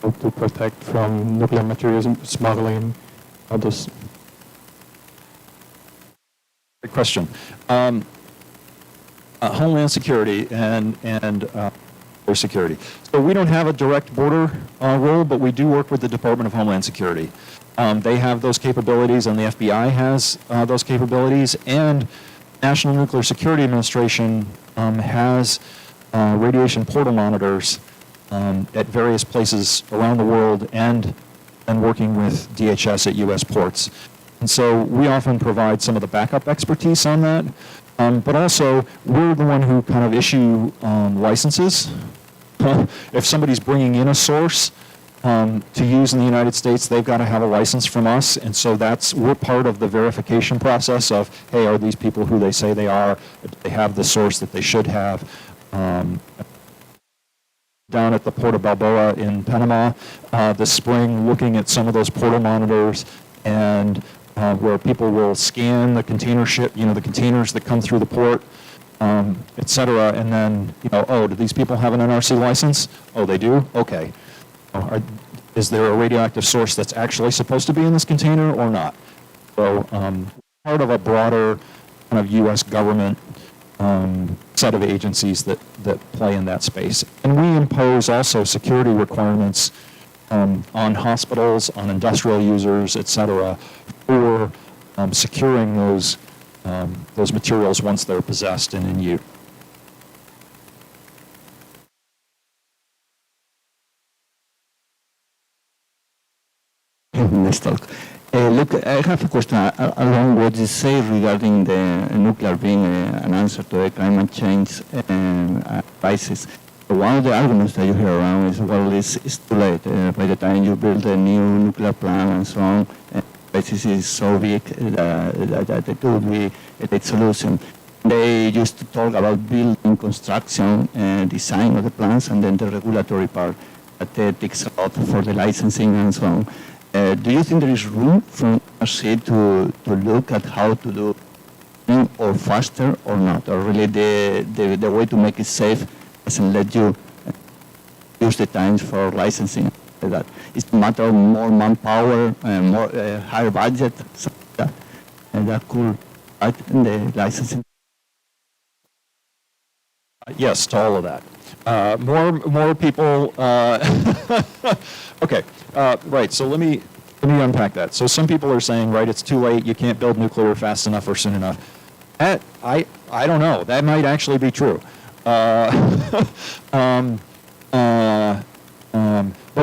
to protect from nuclear materials smuggling, all those? Great question. Homeland security and border security. So we don't have a direct border role, but we do work with the Department of Homeland Security. They have those capabilities, and the FBI has those capabilities, and National Nuclear Security Administration has radiation portal monitors at various places around the world, and working with DHS at U.S. ports. And so we often provide some of the backup expertise on that, but also we're the one who kind of issue licenses. If somebody's bringing in a source to use in the United States, they've got to have a license from us, and so we're part of the verification process of, hey, are these people who they say they are? Do they have the source that they should have? Down at the Port of Balboa in Panama this spring, looking at some of those portal monitors, and where people will scan the container ship, the containers that come through the port, et cetera, and then, oh, do these people have an NRC license? Oh, they do? Okay. Is there a radioactive source that's actually supposed to be in this container or not? So part of a broader kind of U.S. government set of agencies that play in that space. And we impose also security requirements on hospitals, on industrial users, et cetera, for securing those materials once they're possessed and in use. Let's talk. Look, I have a question along what you say regarding the nuclear being an answer to the climate change crisis. One of the arguments that you hear around is, well, it's too late. By the time you build a new nuclear plant and so on, the crisis is so big that it could be a late solution. They used to talk about building, construction, design of the plants, and then the regulatory part that takes a lot for the licensing and so on. Do you think there is room from NRC to look at how to do it or faster or not? Or really the way to make it safe doesn't let you use the times for licensing like that? It's a matter of more manpower, more higher budget, something like that, and that could add in the licensing. Yes, to all of that. More people. Okay, right. So let me unpack that. So some people are saying, right, it's too late. You can't build nuclear fast enough or soon enough. That I don't know. That might actually be true. But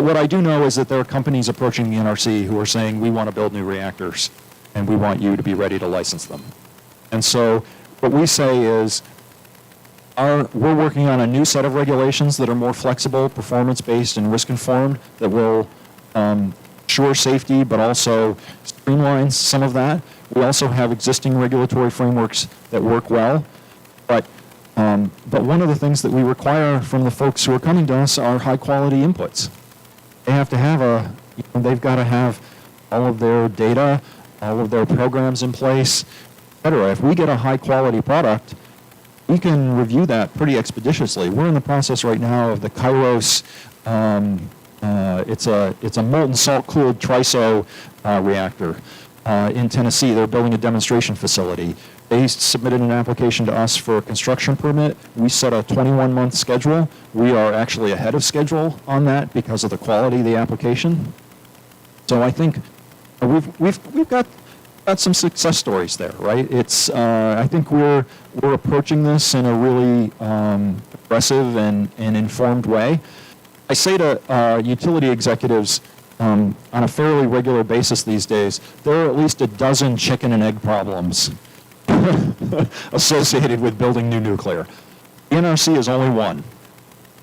what I do know is that there are companies approaching the NRC who are saying, we want to build new reactors, and we want you to be ready to license them. And so what we say is, we're working on a new set of regulations that are more flexible, performance-based, and risk-informed that will ensure safety, but also streamline some of that. We also have existing regulatory frameworks that work well, but one of the things that we require from the folks who are coming to us are high-quality inputs. They have to have they've got to have all of their data, all of their programs in place, et cetera. If we get a high-quality product, we can review that pretty expeditiously. We're in the process right now of the Kairos. It's a molten salt-cooled TRISO reactor in Tennessee. They're building a demonstration facility. They submitted an application to us for a construction permit. We set a 21-month schedule. We are actually ahead of schedule on that because of the quality of the application. So I think we've got some success stories there, right? It's I think we're approaching this in a really aggressive and informed way. I say to utility executives on a fairly regular basis these days, there are at least a dozen chicken and egg problems associated with building new nuclear. The NRC is only one,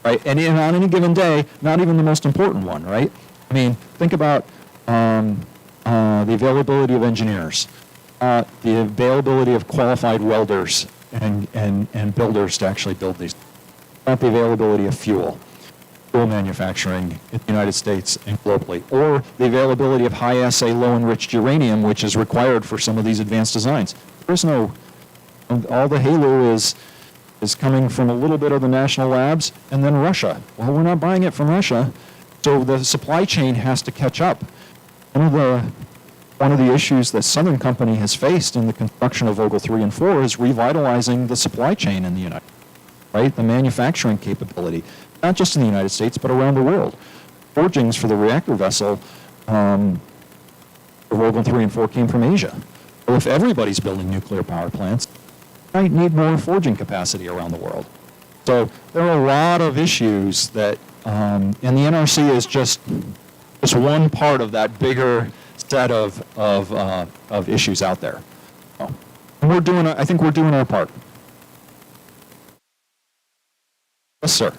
right? And on any given day, not even the most important one, right? I mean, think about the availability of engineers, the availability of qualified welders and builders to actually build these, about the availability of fuel. fuel manufacturing in the United States and globally, or the availability of high-assay, low-enriched uranium, which is required for some of these advanced designs. There's no, all the HALEU is coming from a little bit of the national labs and then Russia. Well, we're not buying it from Russia, so the supply chain has to catch up. One of the issues that Southern Company has faced in the construction of Vogtle 3 and 4 is revitalizing the supply chain in the United States, right? The manufacturing capability, not just in the United States, but around the world. Forgings for the reactor vessel for Vogtle 3 and 4 came from Asia. Well, if everybody's building nuclear power plants, we might need more forging capacity around the world. So there are a lot of issues that, and the NRC is just one part of that bigger set of issues out there. So, and I think we're doing our part. Yes, sir.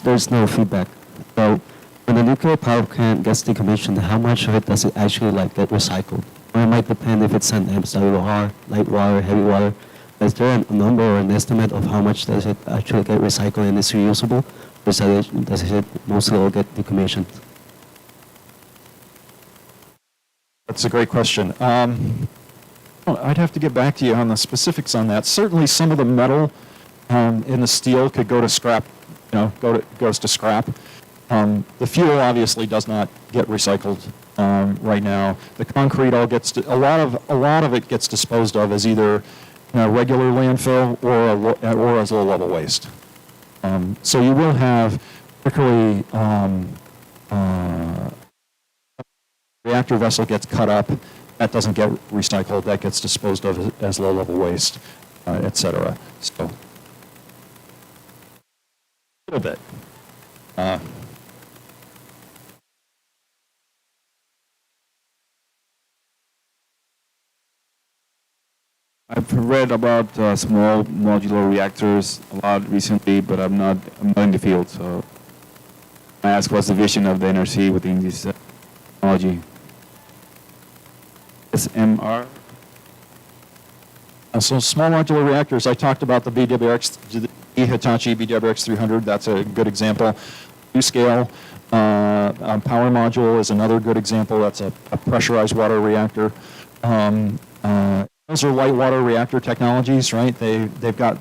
There's no feedback. So when a nuclear power plant gets decommissioned, how much of it does it actually get recycled? Or it might depend if it's an MWR, light water, heavy water. Is there a number or an estimate of how much does it actually get recycled and is reusable? Or does it mostly all get decommissioned? That's a great question. I'd have to get back to you on the specifics on that. Certainly some of the metal in the steel could go to scrap, goes to scrap. The fuel obviously does not get recycled right now. The concrete all gets a lot of it gets disposed of as either regular landfill or as low-level waste. So you will have, particularly, reactor vessel gets cut up, that doesn't get recycled, that gets disposed of as low-level waste, et cetera. So, a little bit. I've read about small modular reactors a lot recently, but I'm not in the field, so I ask what's the vision of the NRC within this technology. SMR? So small modular reactors, I talked about the Hitachi BWX 300, that's a good example. NuScale power module is another good example, that's a pressurized water reactor. Those are light water reactor technologies, right? They've got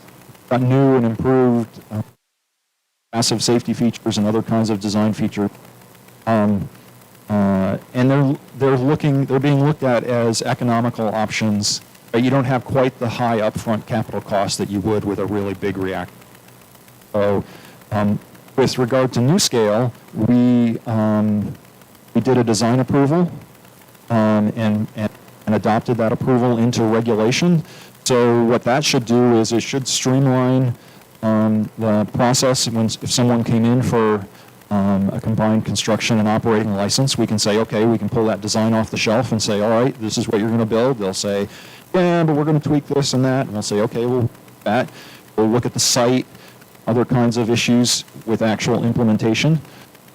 new and improved passive safety features and other kinds of design features, and they're being looked at as economical options. But you don't have quite the high upfront capital cost that you would with a really big reactor. So, with regard to NuScale, we did a design approval and adopted that approval into regulation. So what that should do is it should streamline the process. If someone came in for a combined construction and operating license, we can say, okay, we can pull that design off the shelf and say, all right, this is what you're going to build. They'll say, yeah, but we're going to tweak this and that. And we'll say, okay, we'll do that. We'll look at the site, other kinds of issues with actual implementation.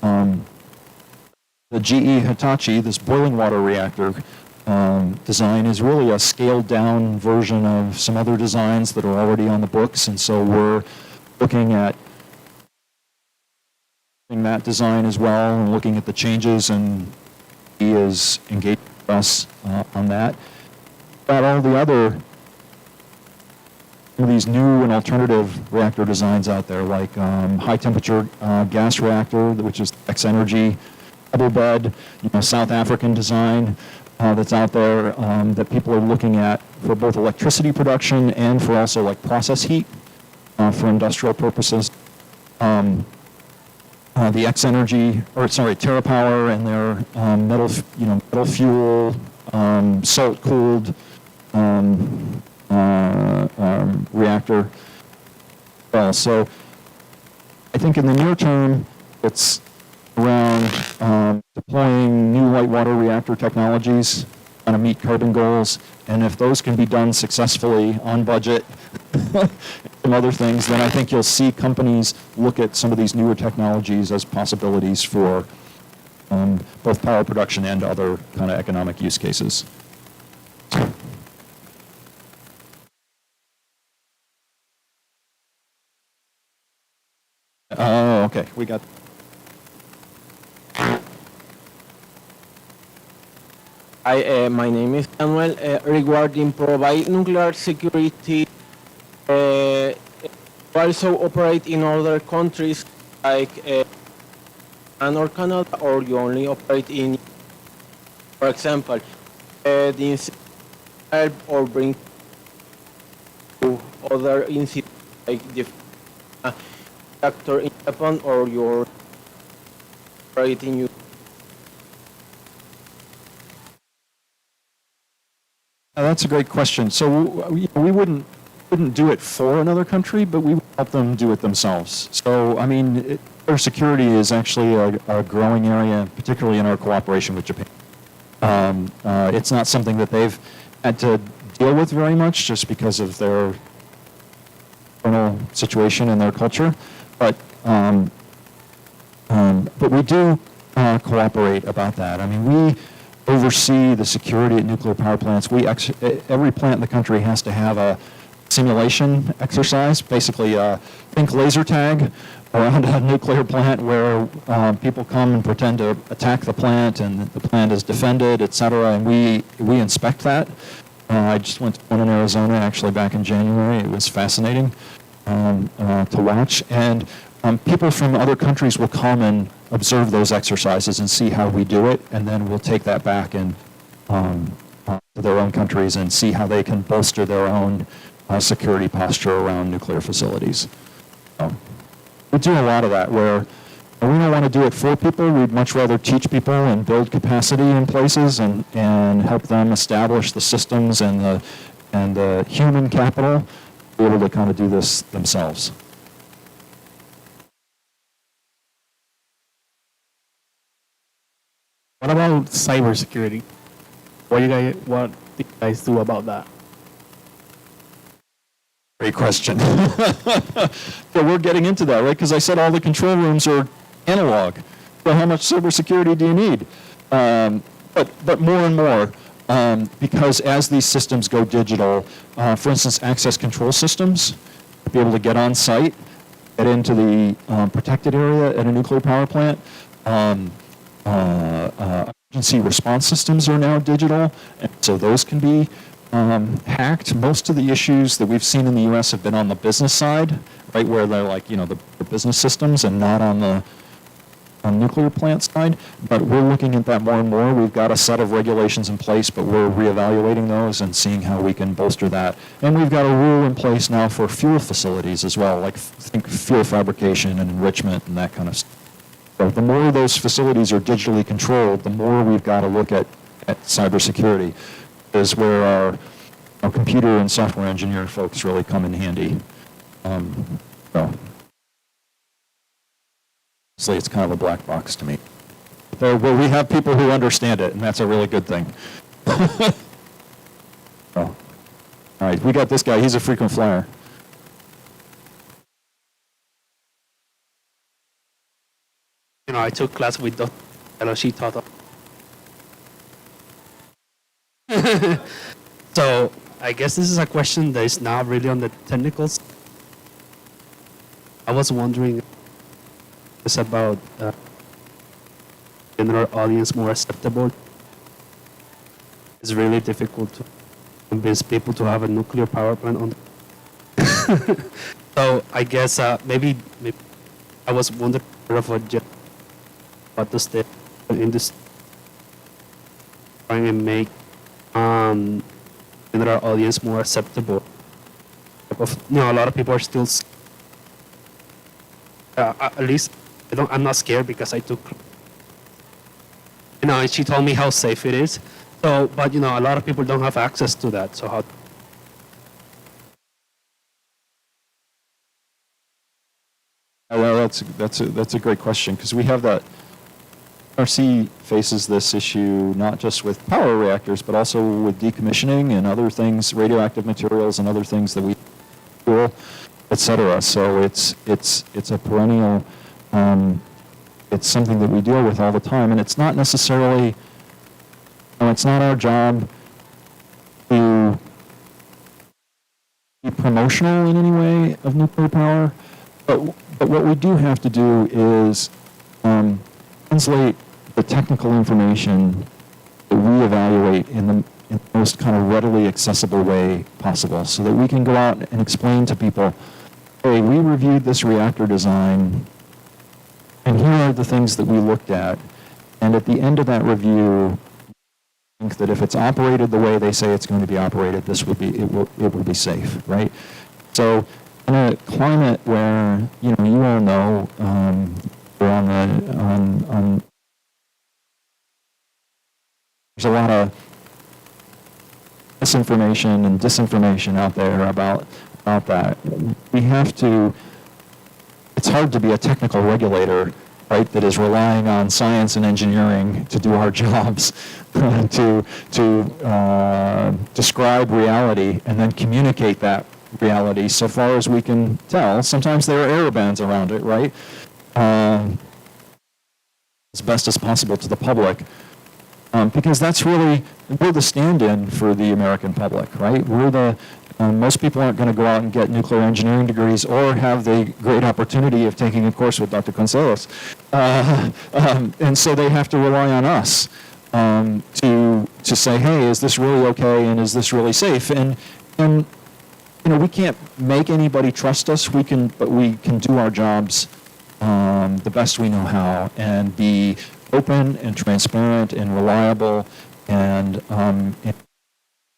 The GE Hitachi, this boiling water reactor, design is really a scaled down version of some other designs that are already on the books, and so we're looking at that design as well and looking at the changes, and he is engaged with us on that. But all the other some of these new and alternative reactor designs out there, like high temperature gas reactor, which is X Energy, double bed, South African design. That's out there that people are looking at for both electricity production and for also like process heat for industrial purposes. The X Energy, TerraPower and their metal fuel, salt cooled reactor. Well, so I think in the near term, it's around deploying new light water reactor technologies to meet carbon goals, and if those can be done successfully on budget and other things, then I think you'll see companies look at some of these newer technologies as possibilities for both power production and other kind of economic use cases. Okay, we got. Hi, my name is Samuel. Regarding provide nuclear security, you also operate in other countries like Japan or Canada, or you only operate in, for example, this help or bring to other incidents like the reactor in Japan, or you're operating. That's a great question. So we wouldn't do it for another country, but we would help them do it themselves. So I mean, nuclear security is actually a growing area, particularly in our cooperation with Japan. It's not something that they've had to deal with very much, just because of their internal situation and their culture, but we do cooperate about that. I mean, we oversee the security at nuclear power plants. Every plant in the country has to have a simulation exercise, basically think laser tag around a nuclear plant where people come and pretend to attack the plant, and the plant is defended, et cetera, and we inspect that. I just went to one in Arizona actually back in January. It was fascinating to watch, and people from other countries will come and observe those exercises and see how we do it, and then we'll take that back and to their own countries and see how they can bolster their own security posture around nuclear facilities. We do a lot of that where we don't want to do it for people. We'd much rather teach people and build capacity in places and help them establish the systems and the human capital to be able to kind of do this themselves. What about cybersecurity? What do you guys do about that? Great question. So we're getting into that, right? Because I said all the control rooms are analog. So how much cybersecurity do you need? But more and more, because as these systems go digital, for instance, access control systems, to be able to get on site, get into the protected area at a nuclear power plant. Emergency response systems are now digital, and so those can be hacked. Most of the issues that we've seen in the U.S. have been on the business side, right, where they're like, the business systems, and not on the nuclear plant side. But we're looking at that more and more. We've got a set of regulations in place, but we're reevaluating those and seeing how we can bolster that. And we've got a rule in place now for fuel facilities as well, like think fuel fabrication and enrichment and that kind of stuff. So the more those facilities are digitally controlled, the more we've got to look at cybersecurity. Is where our computer and software engineer folks really come in handy. So it's kind of a black box to me. But we have people who understand it, and that's a really good thing. All right, we got this guy. He's a frequent flyer. I took class with Dr. and she taught us. So I guess this is a question that is not really on the technicals. I was wondering it's about general audience more acceptable. It's really difficult to convince people to have a nuclear power plant on. So I guess maybe I was wondering what does the industry trying to make general audience more acceptable. A lot of people are still. At least I'm not scared because I took. And she told me how safe it is. So, but a lot of people don't have access to that. So how? Well, that's a great question, because we have that. NRC faces this issue not just with power reactors, but also with decommissioning and other things, radioactive materials and other things that we fuel, et cetera. So it's a perennial. It's something that we deal with all the time, and it's not necessarily. It's not our job to be promotional in any way of nuclear power, But what we do have to do is translate the technical information that we evaluate in the most kind of readily accessible way possible, so that we can go out and explain to people, hey, we reviewed this reactor design, and here are the things that we looked at, and at the end of that review, I think that if it's operated the way they say it's going to be operated, it will be safe, right? So in a climate where, you all know, we're on there's a lot of misinformation and disinformation out there about that. We have to, it's hard to be a technical regulator, right, that is relying on science and engineering to do our jobs, to describe reality and then communicate that reality so far as we can tell. Sometimes there are error bands around it, right? As best as possible to the public. Because that's really, we're the stand-in for the American public, right? Most people aren't going to go out and get nuclear engineering degrees or have the great opportunity of taking a course with Dr. Concelos. And so they have to rely on us to say, hey, is this really okay and is this really safe? And we can't make anybody trust us. But we can do our jobs the best we know how and be open and transparent and reliable and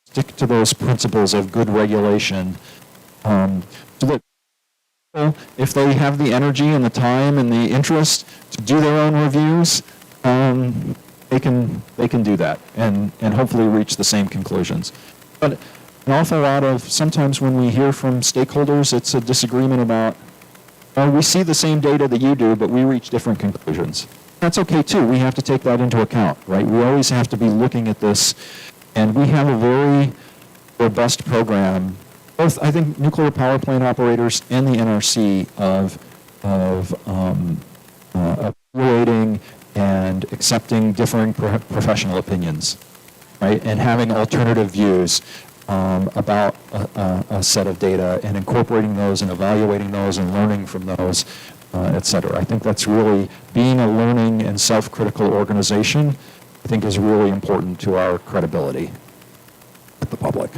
stick to those principles of good regulation, so that if they have the energy and the time and the interest to do their own reviews, they can do that and hopefully reach the same conclusions. But an awful lot of, sometimes when we hear from stakeholders, it's a disagreement about, we see the same data that you do, but we reach different conclusions. That's okay too. We have to take that into account, right? We always have to be looking at this, and we have a very robust program, both, I think, nuclear power plant operators and the NRC of evaluating and accepting differing professional opinions, right? And having alternative views about a set of data and incorporating those and evaluating those and learning from those, et cetera. I think that's really, being a learning and self-critical organization, I think is really important to our credibility with the public.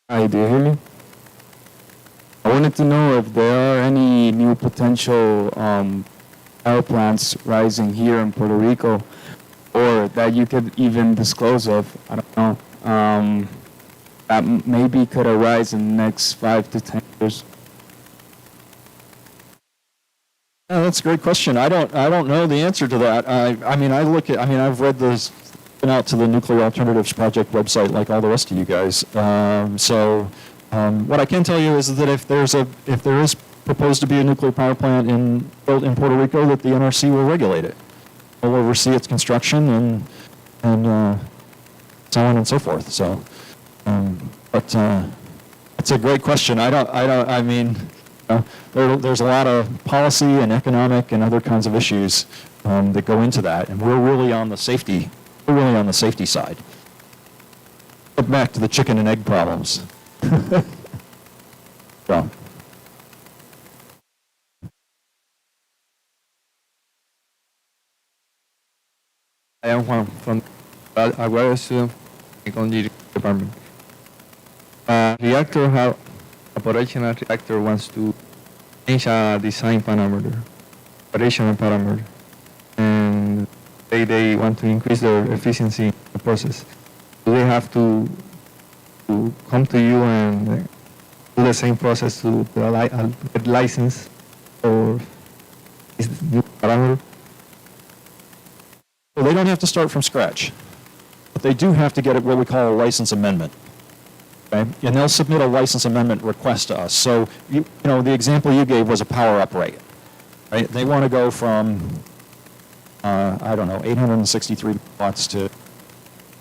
Hi, do you hear me? I wanted to know if there are any new potential power plants rising here in Puerto Rico, or that you could even disclose of, I don't know, that maybe could arise in the next 5 to 10 years. Yeah, that's a great question. I don't know the answer to that. I've read this, been out to the Nuclear Alternatives Project website like all the rest of you guys. What I can tell you is that if there is proposed to be a nuclear power plant built in Puerto Rico, that the NRC will regulate it. Will oversee its construction and so on and so forth. So, but it's a great question. There's a lot of policy and economic and other kinds of issues that go into that, and we're really on the safety side. But back to the chicken and egg problems. So. I am Juan from Aguirre Student Technology Department. Operational reactor wants to change a design parameter, operational parameter, and they want to increase their efficiency in the process. Do they have to come to you and do the same process to get license or is the new parameter? Well, they don't have to start from scratch, but they do have to get what we call a license amendment. Okay? And they'll submit a license amendment request to us. So, the example you gave was a power up rate, right? They want to go from, 863 watts to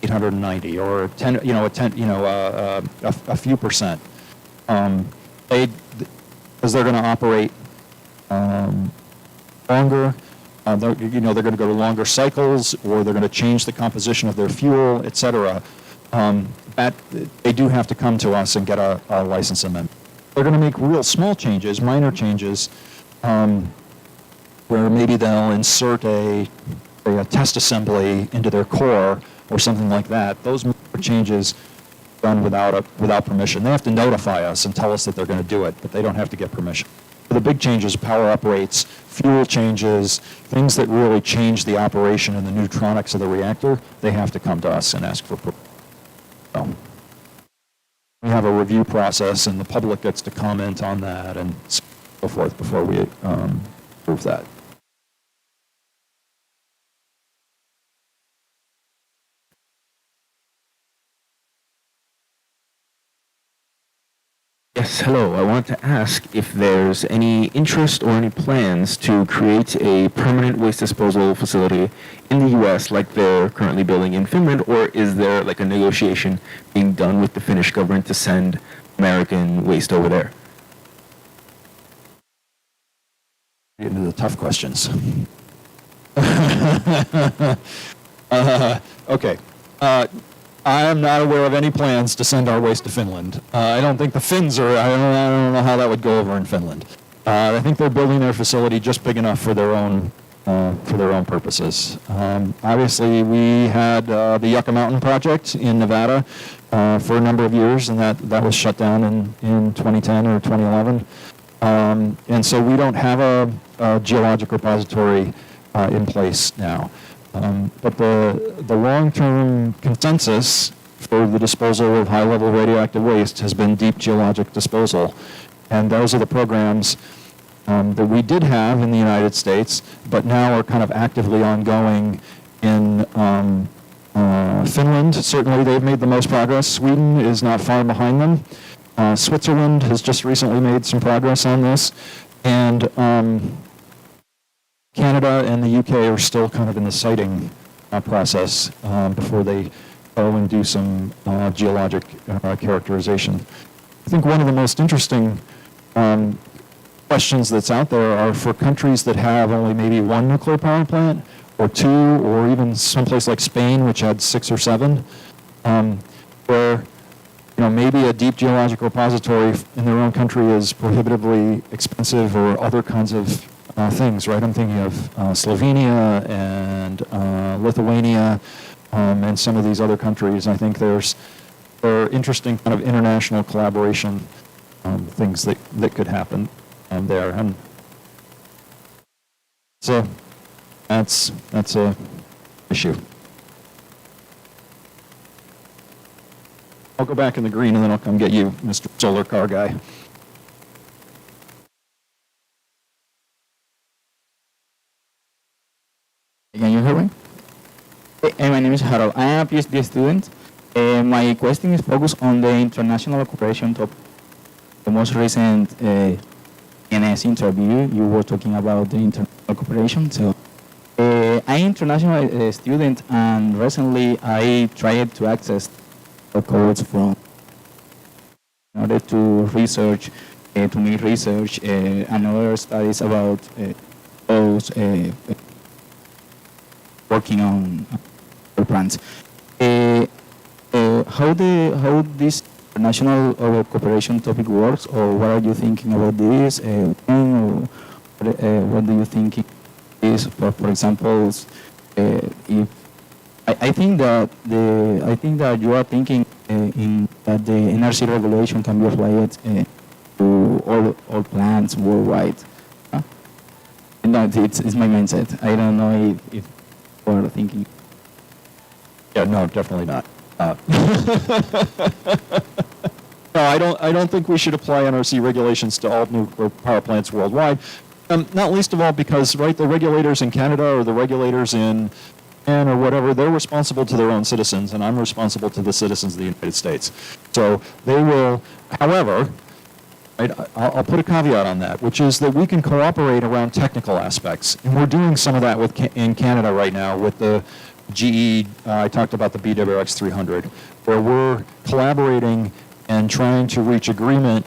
890, or a few percent. Because they're going to operate longer. They're going to go to longer cycles, or they're going to change the composition of their fuel, et cetera. that they do have to come to us and get a license amendment. They're going to make real small changes, minor changes, where maybe they'll insert a test assembly into their core or something like that. Those minor changes done without permission. They have to notify us and tell us that they're going to do it, but they don't have to get permission. The big changes, power up rates, fuel changes, things that really change the operation and the neutronics of the reactor, they have to come to us and ask for permission. So, we have a review process, and the public gets to comment on that and so forth before we approve that. Yes, hello. I want to ask if there's any interest or any plans to create a permanent waste disposal facility in the U.S. like they're currently building in Finland, or is there like a negotiation being done with the Finnish government to send American waste over there? Into the tough questions. Okay. I am not aware of any plans to send our waste to Finland. I don't think the Finns are, I don't know how that would go over in Finland. I think they're building their facility just big enough for their own purposes. Obviously, we had the Yucca Mountain project in Nevada for a number of years, and that was shut down in 2010 or 2011. And so we don't have a geologic repository in place now. But the long-term consensus for the disposal of high-level radioactive waste has been deep geologic disposal. And those are the programs that we did have in the United States, but now are kind of actively ongoing in Finland. Certainly they've made the most progress. Sweden is not far behind them. Switzerland has just recently made some progress on this. And Canada and the UK are still kind of in the siting process before they go and do some geologic characterization. I think one of the most interesting questions that's out there are for countries that have only maybe one nuclear power plant, or two, or even someplace like Spain, which had 6 or 7, where maybe a deep geologic repository in their own country is prohibitively expensive, or other kinds of things, right? I'm thinking of Slovenia and Lithuania and some of these other countries. I think there are interesting kind of international collaboration things that could happen there. And so that's a issue. I'll go back in the green and then I'll come get you, Mr. Solar Car Guy. Can you hear me? My name is Harold. I am a PhD student. My question is focused on the international cooperation topic. The most recent ANS interview, you were talking about the international cooperation. So, I'm an international student, and recently I tried to access the codes from in order to research, to make research and other studies about those working on plants. How this international cooperation topic works, or what are you thinking about this? What do you think is, for example, if I think that you are thinking that the NRC regulation can be applied to all plants worldwide. No, it's my mindset. I don't know if you are thinking. Yeah, no, definitely not. No, I don't think we should apply NRC regulations to all nuclear power plants worldwide. Not least of all because, right, the regulators in Canada or the regulators in Japan or whatever, they're responsible to their own citizens, and I'm responsible to the citizens of the United States. So they will, however, right, I'll put a caveat on that, which is that we can cooperate around technical aspects, and we're doing some of that in Canada right now with the GE, I talked about the BWX 300, where we're collaborating and trying to reach agreement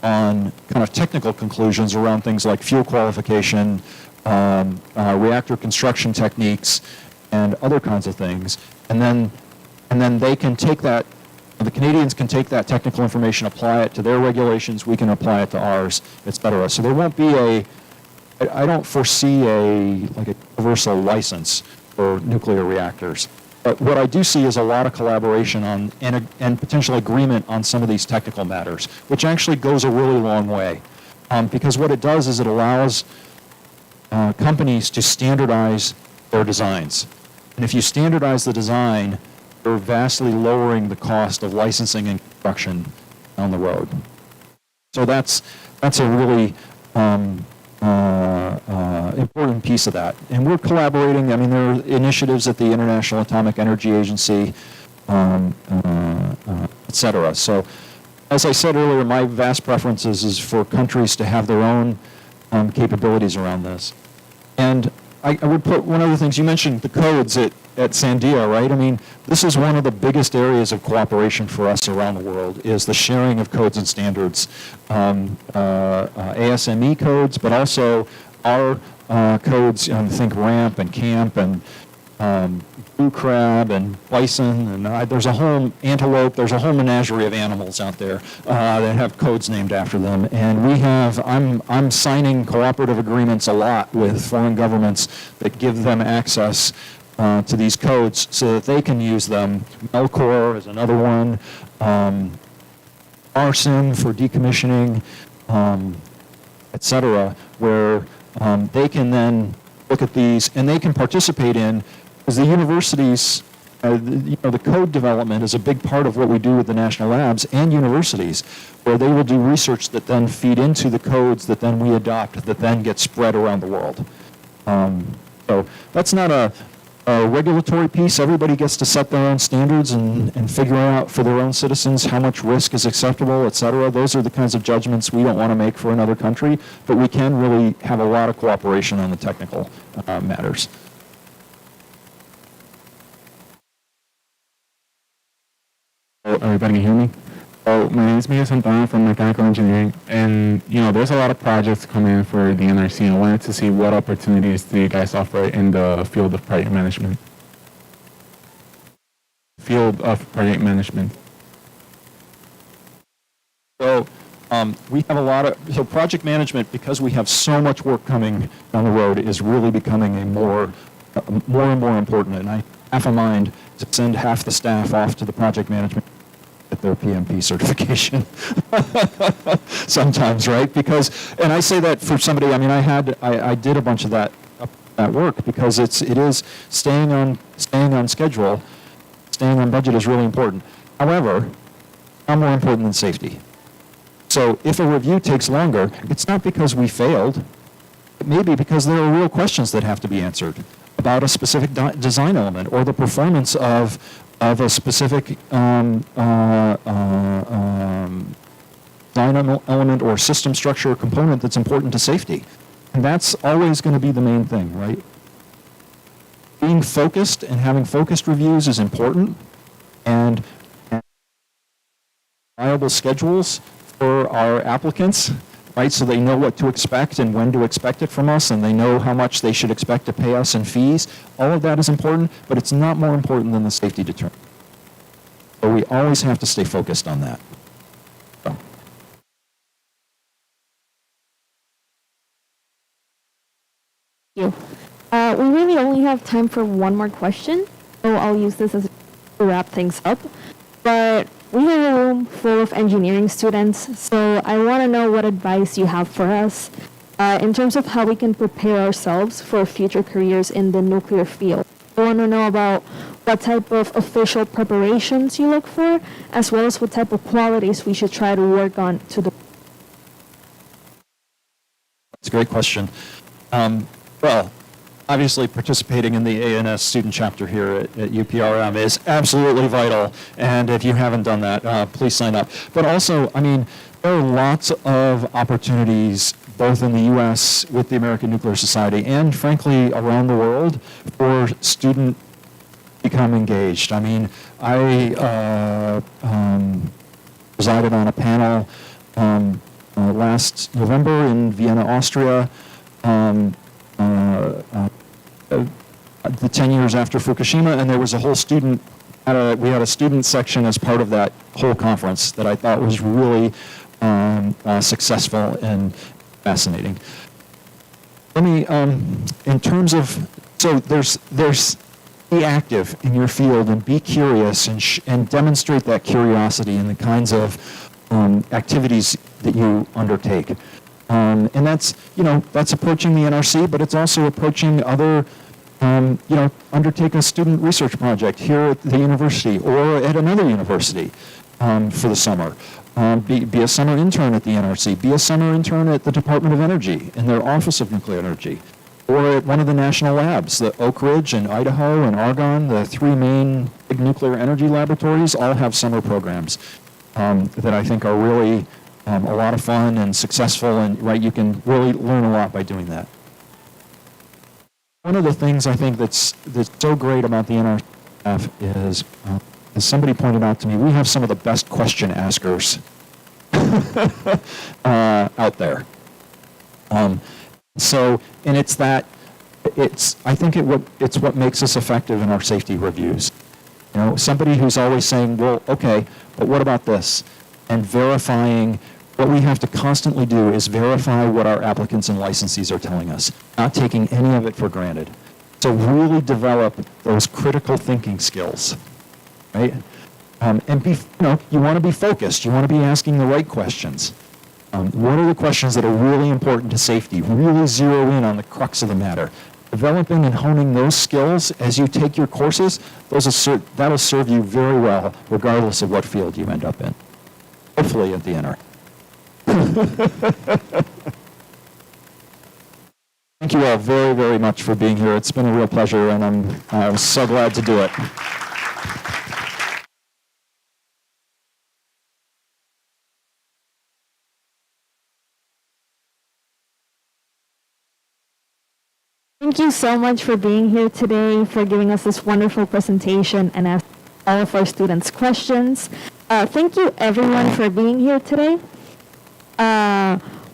on kind of technical conclusions around things like fuel qualification, reactor construction techniques, and other kinds of things. And then and then they can take that, the Canadians can take that technical information, apply it to their regulations, we can apply it to ours, et cetera. So there won't be I don't foresee like a universal license for nuclear reactors. But what I do see is a lot of collaboration on and potential agreement on some of these technical matters, which actually goes a really long way. Because what it does is it allows companies to standardize their designs. And if you standardize the design, you're vastly lowering the cost of licensing and construction down the road. So that's a really important piece of that. And we're collaborating. I mean, there are initiatives at the International Atomic Energy Agency, et cetera. So, as I said earlier, my vast preference is for countries to have their own capabilities around this. And I would put one of the things, you mentioned the codes at Sandia, right? I mean, this is one of the biggest areas of cooperation for us around the world, is the sharing of codes and standards. ASME codes, but also our codes, think RAMP and CAMP and blue crab and bison, and there's a whole antelope, there's a whole menagerie of animals out there that have codes named after them. And I'm signing cooperative agreements a lot with foreign governments that give them access to these codes so that they can use them. Melcor is another one, arson for decommissioning, et cetera, where they can then look at these and they can participate in, because the universities, the code development is a big part of what we do with the national labs and universities, where they will do research that then feed into the codes that then we adopt, that then get spread around the world. So that's not a regulatory piece. Everybody gets to set their own standards and figure out for their own citizens how much risk is acceptable, et cetera. Those are the kinds of judgments we don't want to make for another country, but we can really have a lot of cooperation on the technical matters. Everybody can hear me? So my name is Miguel Santana from Mechanical Engineering, and there's a lot of projects coming for the NRC. I wanted to see what opportunities do you guys offer in the field of project management. So we have a lot of, project management, because we have so much work coming down the road, is really becoming a more and more important. And I have a mind to send half the staff off to the project management at their PMP certification sometimes, right? Because, and I say that for somebody, I mean, I did a bunch of that work because it is staying on schedule, staying on budget is really important. However, not more important than safety. So if a review takes longer, it's not because we failed. It may be because there are real questions that have to be answered about a specific design element or the performance of a specific design element or system structure or component that's important to safety. And that's always going to be the main thing, right? Being focused and having focused reviews is important, and reliable schedules for our applicants, right? So they know what to expect and when to expect it from us, and they know how much they should expect to pay us in fees. All of that is important, but it's not more important than the safety deterrent. So we always have to stay focused on that. So. Thank you. We really only have time for one more question, so I'll use this as to wrap things up. But we have a room full of engineering students, so I want to know what advice you have for us in terms of how we can prepare ourselves for future careers in the nuclear field. I want to know about what type of official preparations you look for, as well as what type of qualities we should try to work on to the. That's a great question. Well, obviously participating in the ANS student chapter here at UPRM is absolutely vital, and if you haven't done that, please sign up. But also, I mean, there are lots of opportunities both in the U.S. with the American Nuclear Society and, frankly, around the world for student become engaged. I mean, I presided on a panel last November in Vienna, Austria, the 10 years after Fukushima, and there was a whole student we had a student section as part of that whole conference that I thought was really successful and fascinating. Let me, in terms of, so there's be active in your field and be curious and demonstrate that curiosity in the kinds of activities that you undertake. And that's, that's approaching the NRC, but it's also approaching other, undertake a student research project here at the university or at another university for the summer. Be a summer intern at the NRC. Be a summer intern at the Department of Energy in their Office of Nuclear Energy. Or at one of the national labs, the Oak Ridge and Idaho and Argonne, the three main big nuclear energy laboratories, all have summer programs that I think are really a lot of fun and successful, and you can really learn a lot by doing that. One of the things I think that's so great about the NRC staff is, as somebody pointed out to me, we have some of the best question askers out there. And I think it's what makes us effective in our safety reviews. Somebody who's always saying, well, okay, but what about this? And verifying, what we have to constantly do is verify what our applicants and licensees are telling us, not taking any of it for granted. So really develop those critical thinking skills, right? And you want to be focused. You want to be asking the right questions. What are the questions that are really important to safety? Really zero in on the crux of the matter. Developing and honing those skills as you take your courses, that'll serve you very well, regardless of what field you end up in. Hopefully at the NR. Thank you all very, very much for being here. It's been a real pleasure, and I'm so glad to do it. Thank you so much for being here today, for giving us this wonderful presentation and asking all of our students questions. Thank you everyone for being here today.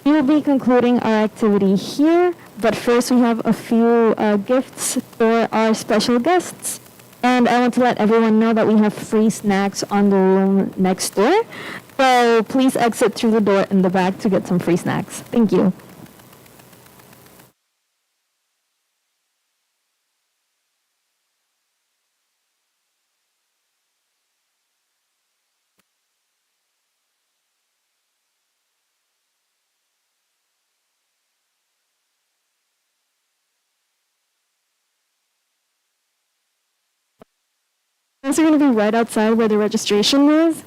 We will be concluding our activity here, but first we have a few gifts for our special guests. And I want to let everyone know that we have free snacks on the room next door. So please exit through the door in the back to get some free snacks. Thank you. These are going to be right outside where the registration is.